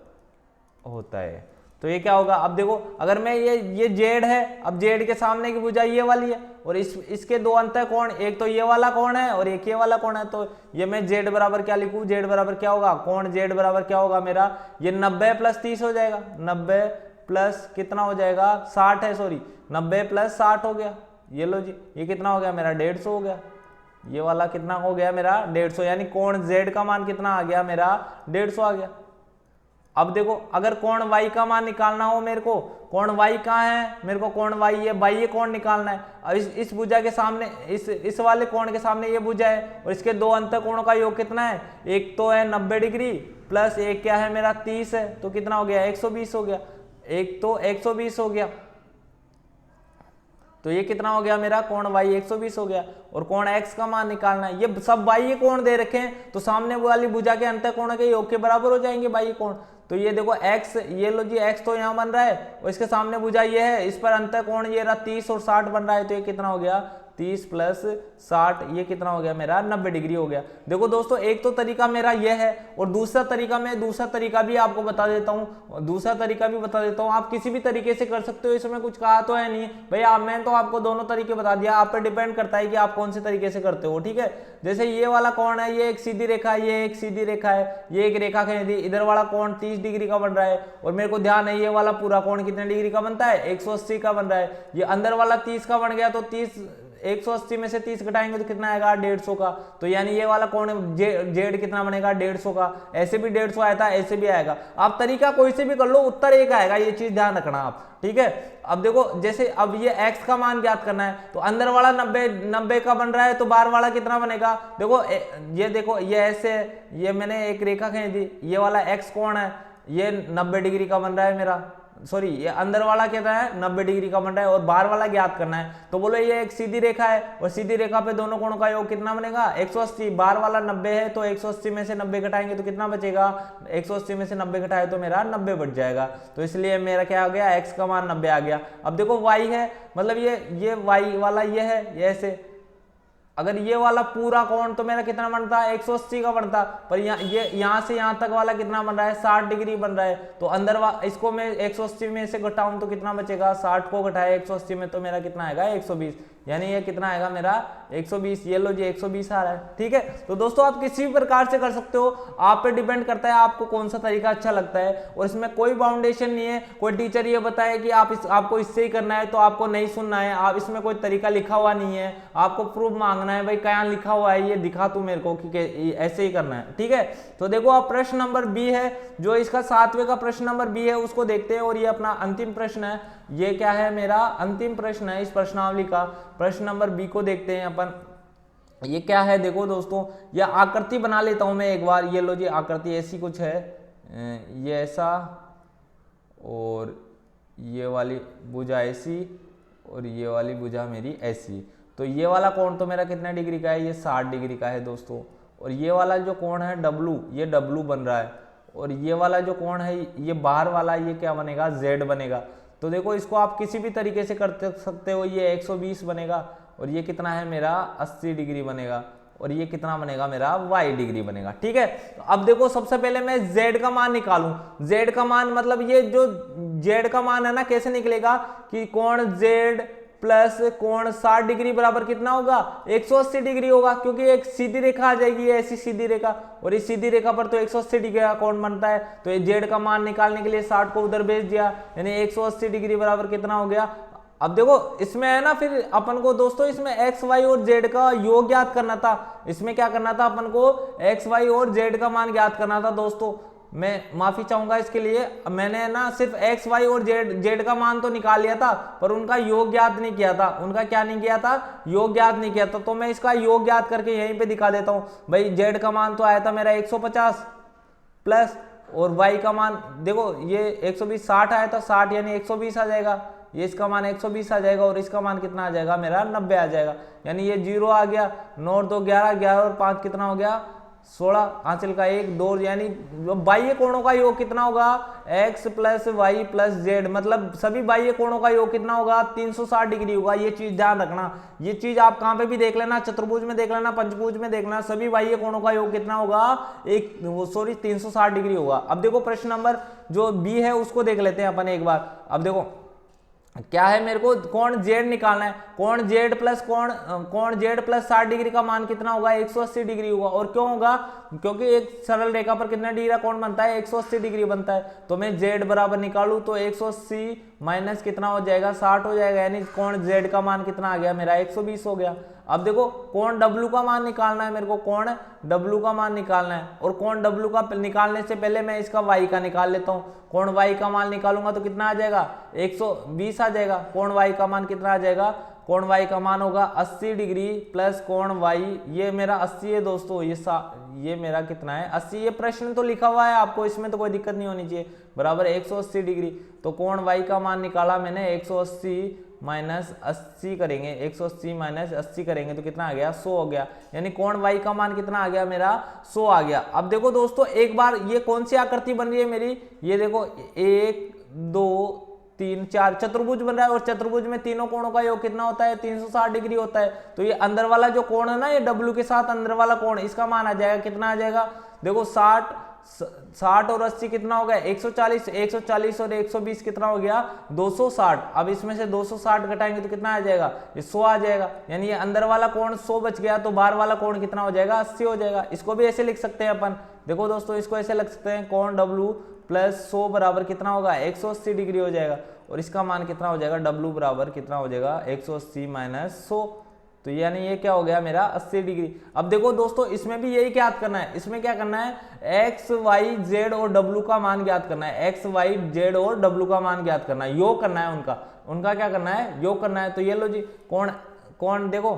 होता है। तो ये क्या होगा, अब देखो अगर मैं ये जेड है, अब जेड के सामने की भुजा ये वाली है, और इसके 2 अंतः कोण, एक तो ये वाला कोण है और एक ये वाला कोण है। तो ये मैं जेड बराबर क्या लिखूं, जेड बराबर क्या होगा, कोण जेड बराबर क्या होगा मेरा, ये 90 प्लस 30 हो जाएगा, 90 प्लस कितना हो जाएगा 60 है, सॉरी 90 प्लस 60 हो गया। ये लो जी, ये कितना हो गया मेरा 150 हो गया। ये वाला कितना हो गया मेरा 150, यानी कोण z का मान कितना आ गया मेरा 150 आ गया। अब देखो अगर कोण y का मान निकालना हो मेरे को, कोण y कहाँ है, मेरे को कोण y ये बाह्य कोण निकालना है। अब इस भुजा के सामने, इस वाले कोण के सामने ये भुजा है, और इसके 2 अंतः कोणों का योग कितना है, एक तो है 90 डिग्री प्लस एक क्या है मेरा 30 है, तो कितना हो गया 120 हो गया, एक तो 120 हो गया। तो ये कितना हो गया मेरा कोण y 120 हो गया। और कोण x का मान निकालना है, ये सब बाह्य कोण दे रखे हैं तो सामने वाली भुजा के अंतः कोण के योग के बराबर हो जाएंगे बाह्य कोण। तो ये देखो x, ये लो जी x तो यहाँ बन रहा है और इसके सामने भुजा ये है, इस पर अंतः कोण ये रहा 30 और 60 बन रहा है। तो ये कितना हो गया 30 प्लस 60, ये कितना हो गया मेरा 90 डिग्री हो गया। देखो दोस्तों एक तो तरीका मेरा ये है और दूसरा तरीका भी आपको बता देता हूँ, आप किसी भी तरीके से कर सकते हो, इसमें कुछ कहा तो है नहीं भैया। मैं तो आपको दोनों तरीके बता दिया, आप पे डिपेंड करता है कि आप कौन से तरीके से करते हो, ठीक है। जैसे ये वाला कोण है, ये एक सीधी रेखा है, ये एक सीधी रेखा है, ये एक रेखा खींच दी, इधर वाला कोण 30 डिग्री का बन रहा है और मेरे को ध्यान है ये वाला पूरा कोण कितने डिग्री का बनता है 180 का बन रहा है। ये अंदर वाला 30 का बन गया तो 180 में से 30 घटाएंगे तो कितना आएगा 150 का। तो यानी ये वाला कोण जेड कितना बनेगा 150 का। ऐसे भी 150 आया था, ऐसे भी आएगा, आप तरीका कोई से भी कर लो उत्तर एक आएगा, ये चीज ध्यान रखना आप, ठीक है। अब देखो जैसे अब ये x का मान ज्ञात करना है तो अंदर वाला 90 का बन रहा है तो बाहर वाला कितना बनेगा। देखो ये ऐसे, ये मैंने एक रेखा खींच दी, ये वाला x कोण है ये 90 डिग्री का बन रहा है मेरा, सॉरी ये अंदर वाला कितना है 90 डिग्री का बन रहा है और बाहर वाला ज्ञात करना है। तो बोलो ये एक सीधी रेखा है और सीधी रेखा पे दोनों कोणों का योग कितना बनेगा 180, बाहर वाला 90 है तो 180 में से 90 घटाएंगे तो कितना बचेगा 180 में से 90 घटाए तो मेरा 90 बच जाएगा। तो इसलिए मेरा क्या हो गया x का मान 90 आ गया। अब देखो y है, मतलब ये y वाला ये है, ये ऐसे अगर ये वाला पूरा कोण तो मेरा कितना बनता है 180 का बनता, पर यहाँ से यहाँ तक वाला कितना बन रहा है 60 डिग्री बन रहा है। तो अंदर इसको मैं 180 में से घटाऊं तो कितना बचेगा 60 को घटाए 180 में तो मेरा कितना आएगा 120, यानी ये कितना आएगा मेरा 120। ये लो जी 120 आ रहा है, ठीक है। तो दोस्तों आप किसी भी प्रकार से कर सकते हो, आप पे डिपेंड करता है आपको कौन सा तरीका अच्छा लगता है और इसमें कोई बाउंडेशन नहीं है। कोई टीचर ये बताए कि आपको इससे ही करना है तो आपको नहीं सुनना है, आप इसमें कोई तरीका लिखा हुआ नहीं है, आपको प्रूफ मांगना है भाई क्या लिखा हुआ है ये दिखा तू मेरे को कि ऐसे ही करना है, ठीक है। तो देखो आप प्रश्न नंबर बी है, जो इसका 7वें का प्रश्न नंबर बी है उसको देखते हैं और ये अपना अंतिम प्रश्न है। ये क्या है मेरा अंतिम प्रश्न है इस प्रश्नावली का, प्रश्न नंबर बी को देखते हैं अपन। ये क्या है देखो दोस्तों, ये आकृति बना लेता हूं मैं एक बार। ये लो जी आकृति ऐसी कुछ है, ये ऐसा और ये वाली भुजा ऐसी और ये वाली भुजा मेरी ऐसी। तो ये वाला कोण तो मेरा कितने डिग्री का है, ये 60 डिग्री का है दोस्तों। और ये वाला जो कोण है W, ये W बन रहा है और ये वाला जो कोण है ये बाहर वाला ये क्या बनेगा Z बनेगा। तो देखो इसको आप किसी भी तरीके से कर सकते हो, ये 120 बनेगा और ये कितना है मेरा 80 डिग्री बनेगा और ये कितना बनेगा मेरा y डिग्री बनेगा, ठीक है। तो अब देखो सबसे पहले मैं z का मान निकालूं। z का मान मतलब ये जो z का मान है ना कैसे निकलेगा कि कोण z प्लस कोण 60 डिग्री बराबर कितना होगा 180 डिग्री होगा, क्योंकि एक सीधी रेखा आ जाएगी ऐसी सीधी रेखा और इस सीधी रेखा पर तो 180 डिग्री का कोण बनता है। तो ये z का मान निकालने के लिए 60 को उधर भेज दिया, यानी 180 डिग्री बराबर कितना हो गया। अब देखो इसमें है ना फिर अपन को दोस्तों इसमें x y और z का योग ज्ञात करना था। इसमें क्या करना था अपन को x y और z का मान ज्ञात करना था दोस्तों। मैं माफी चाहूंगा इसके लिए, मैंने ना सिर्फ x y और z का मान तो निकाल लिया था पर उनका योग ज्ञात नहीं किया था। उनका क्या नहीं किया था, योग ज्ञात नहीं किया था। तो मैं इसका योग ज्ञात करके यहीं पे दिखा देता हूं भाई। z का मान तो आया था मेरा 150 प्लस और y का मान देखो ये 120 60 आया था, 60 यानी 120 आ जाएगा, ये इसका मान 120 आ जाएगा और इसका मान कितना आ जाएगा मेरा 90 आ जाएगा, यानी ये 0 आ गया। 9 2 11, 11 और 5 कितना हो गया 16, आंचल का 1 2, यानी बाह्य कोणों का योग कितना होगा x plus Y plus Z, मतलब सभी बाह्य कोणों का योग कितना होगा 360 डिग्री होगा। ये चीज ध्यान रखना, ये चीज आप कहां पे भी देख लेना, चतुर्भुज में देख लेना, पंचभुज में देख लेना, सभी बाह्य कोणों का योग कितना होगा 360 डिग्री होगा। अब देखो प्रश्न नंबर जो बी है उसको देख लेते हैं अपन एक बार। अब देखो क्या है, मेरे को कोण z निकालना है। कोण z प्लस कोण z प्लस 60 डिग्री का मान कितना होगा 180 डिग्री होगा। और क्यों होगा, क्योंकि एक सरल रेखा पर कितना डिग्री का कोण बनता है 180 डिग्री बनता है। तो मैं z बराबर निकालूं तो 180 माइनस कितना हो जाएगा 60 हो जाएगा, यानी कोण z का मान कितना आ गया मेरा 120 हो गया। अब देखो कोण w का मान निकालना है मेरे को, कोण w का मान निकालना है और कोण w का निकालने से पहले मैं इसका y का निकाल लेता हूं। कोण y का मान निकालूंगा तो कितना आ जाएगा 120 आ जाएगा। कोण y का मान कितना आ जाएगा, कोण y का मान होगा 80 डिग्री प्लस कोण y, ये मेरा 80 है दोस्तों, ये मेरा कितना है 80। ये प्रश्न तो लिखा हुआ है आपको, इसमें तो कोई दिक्कत नहीं होनी चाहिए, बराबर 180 डिग्री। तो कोण y का मान निकाला मैंने 180 माइनस 80 करेंगे, 180 माइनस 80 करेंगे तो कितना आ गया 100 हो गया। यानी कोण वाई का मान कितना आ गया मेरा 100 आ गया। अब देखो दोस्तों एक बार ये कौन सी आकृति बन रही है मेरी, ये देखो 1 2 3 4 चतुर्भुज बन रहा है और चतुर्भुज में तीनों कोणों का योग कितना होता है 360 डिग्री होता है। तो ये अंदर वाला जो कोण है ना, ये W के साथ अंदर वाला कोण, इसका मान आ जाएगा कितना आ जाएगा, देखो 60 और 80 कितना हो गया 140, 140 और 120 कितना हो गया 260। अब इसमें से 260 घटाएंगे तो कितना आ जाएगा, ये 100 आ जाएगा। यानी ये अंदर वाला कोण 100 बच गया, तो बाहर वाला कोण कितना हो जाएगा 80 हो जाएगा। इसको भी ऐसे लिख सकते हैं अपन, देखो दोस्तों इसको ऐसे लिख सकते हैं, कोण W प्लस 100 बराबर कितना होगा 180 डिग्री हो जाएगा। और इसका मान कितना हो जाएगा, W बराबर कितना हो जाएगा 180 माइनस 100। तो यानी ये क्या हो गया मेरा 80 डिग्री। अब देखो दोस्तों इसमें भी यही ज्ञात करना है, इसमें क्या करना है x y z और w का मान ज्ञात करना है, x y z और w का मान ज्ञात करना है, योग करना है उनका क्या करना है, योग करना है। तो ये लो जी कोण देखो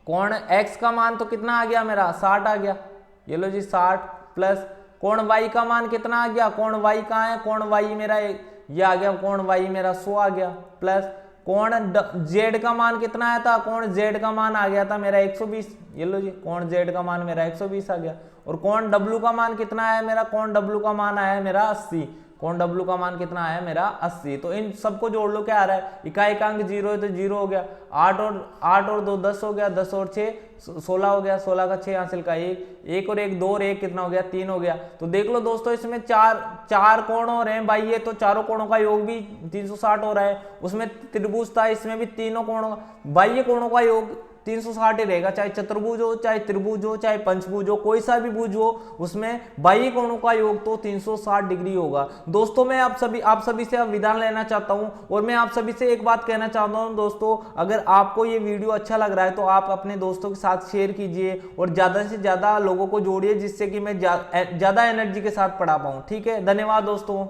कोण x का मान तो कितना आ गया मेरा 60 आ गया, ये लो जी 60 प्लस कोण y का मान कितना आ गया, कोण y कहाँ है, कोण y मेरा ये आ गया, कोण y मेरा 100 आ गया, प्लस कोण z का मान कितना आया था, कोण z का मान आ गया था मेरा 120, ये लो जी कोण z का मान मेरा 120 आ गया। और कोण w का मान कितना आया मेरा, कोण w का मान आया मेरा 80, कोण w का मान कितना आया मेरा 80। तो इन सबको जोड़ लो, क्या आ रहा है, इकाई का अंक 0 है तो 0 हो गया, 8 और 2 10 हो गया, 10 और 6 16 हो गया, 16 का 6 हासिल का 1 और 1 2 और 1 कितना हो गया 3 हो गया। तो देख लो दोस्तों इसमें चार कोण हो रहे हैं भाई, ये तो चारों कोणों का योग भी 360 हो रहा है। उसमें त्रिभुज था, इसमें भी तीनों कोणों बाह्य कोणों का योग 360 ही रहेगा, चाहे चतुर्भुज हो चाहे त्रिभुज हो चाहे पंचभुज हो, कोई सा भी भुज हो उसमें बाह्य कोणों का योग तो 360 डिग्री होगा। दोस्तों मैं आप सभी से विदा लेना चाहता हूं और मैं आप सभी से एक बात कहना चाहता हूं दोस्तों, अगर आपको ये वीडियो अच्छा लग रहा है तो आप अपने दोस्तों के साथ शेयर कीजिए और ज्यादा से ज्यादा लोगों को जोड़िए, जिससे कि मैं ज्यादा एनर्जी के साथ पढ़ा पाऊं। ठीक है, धन्यवाद दोस्तों।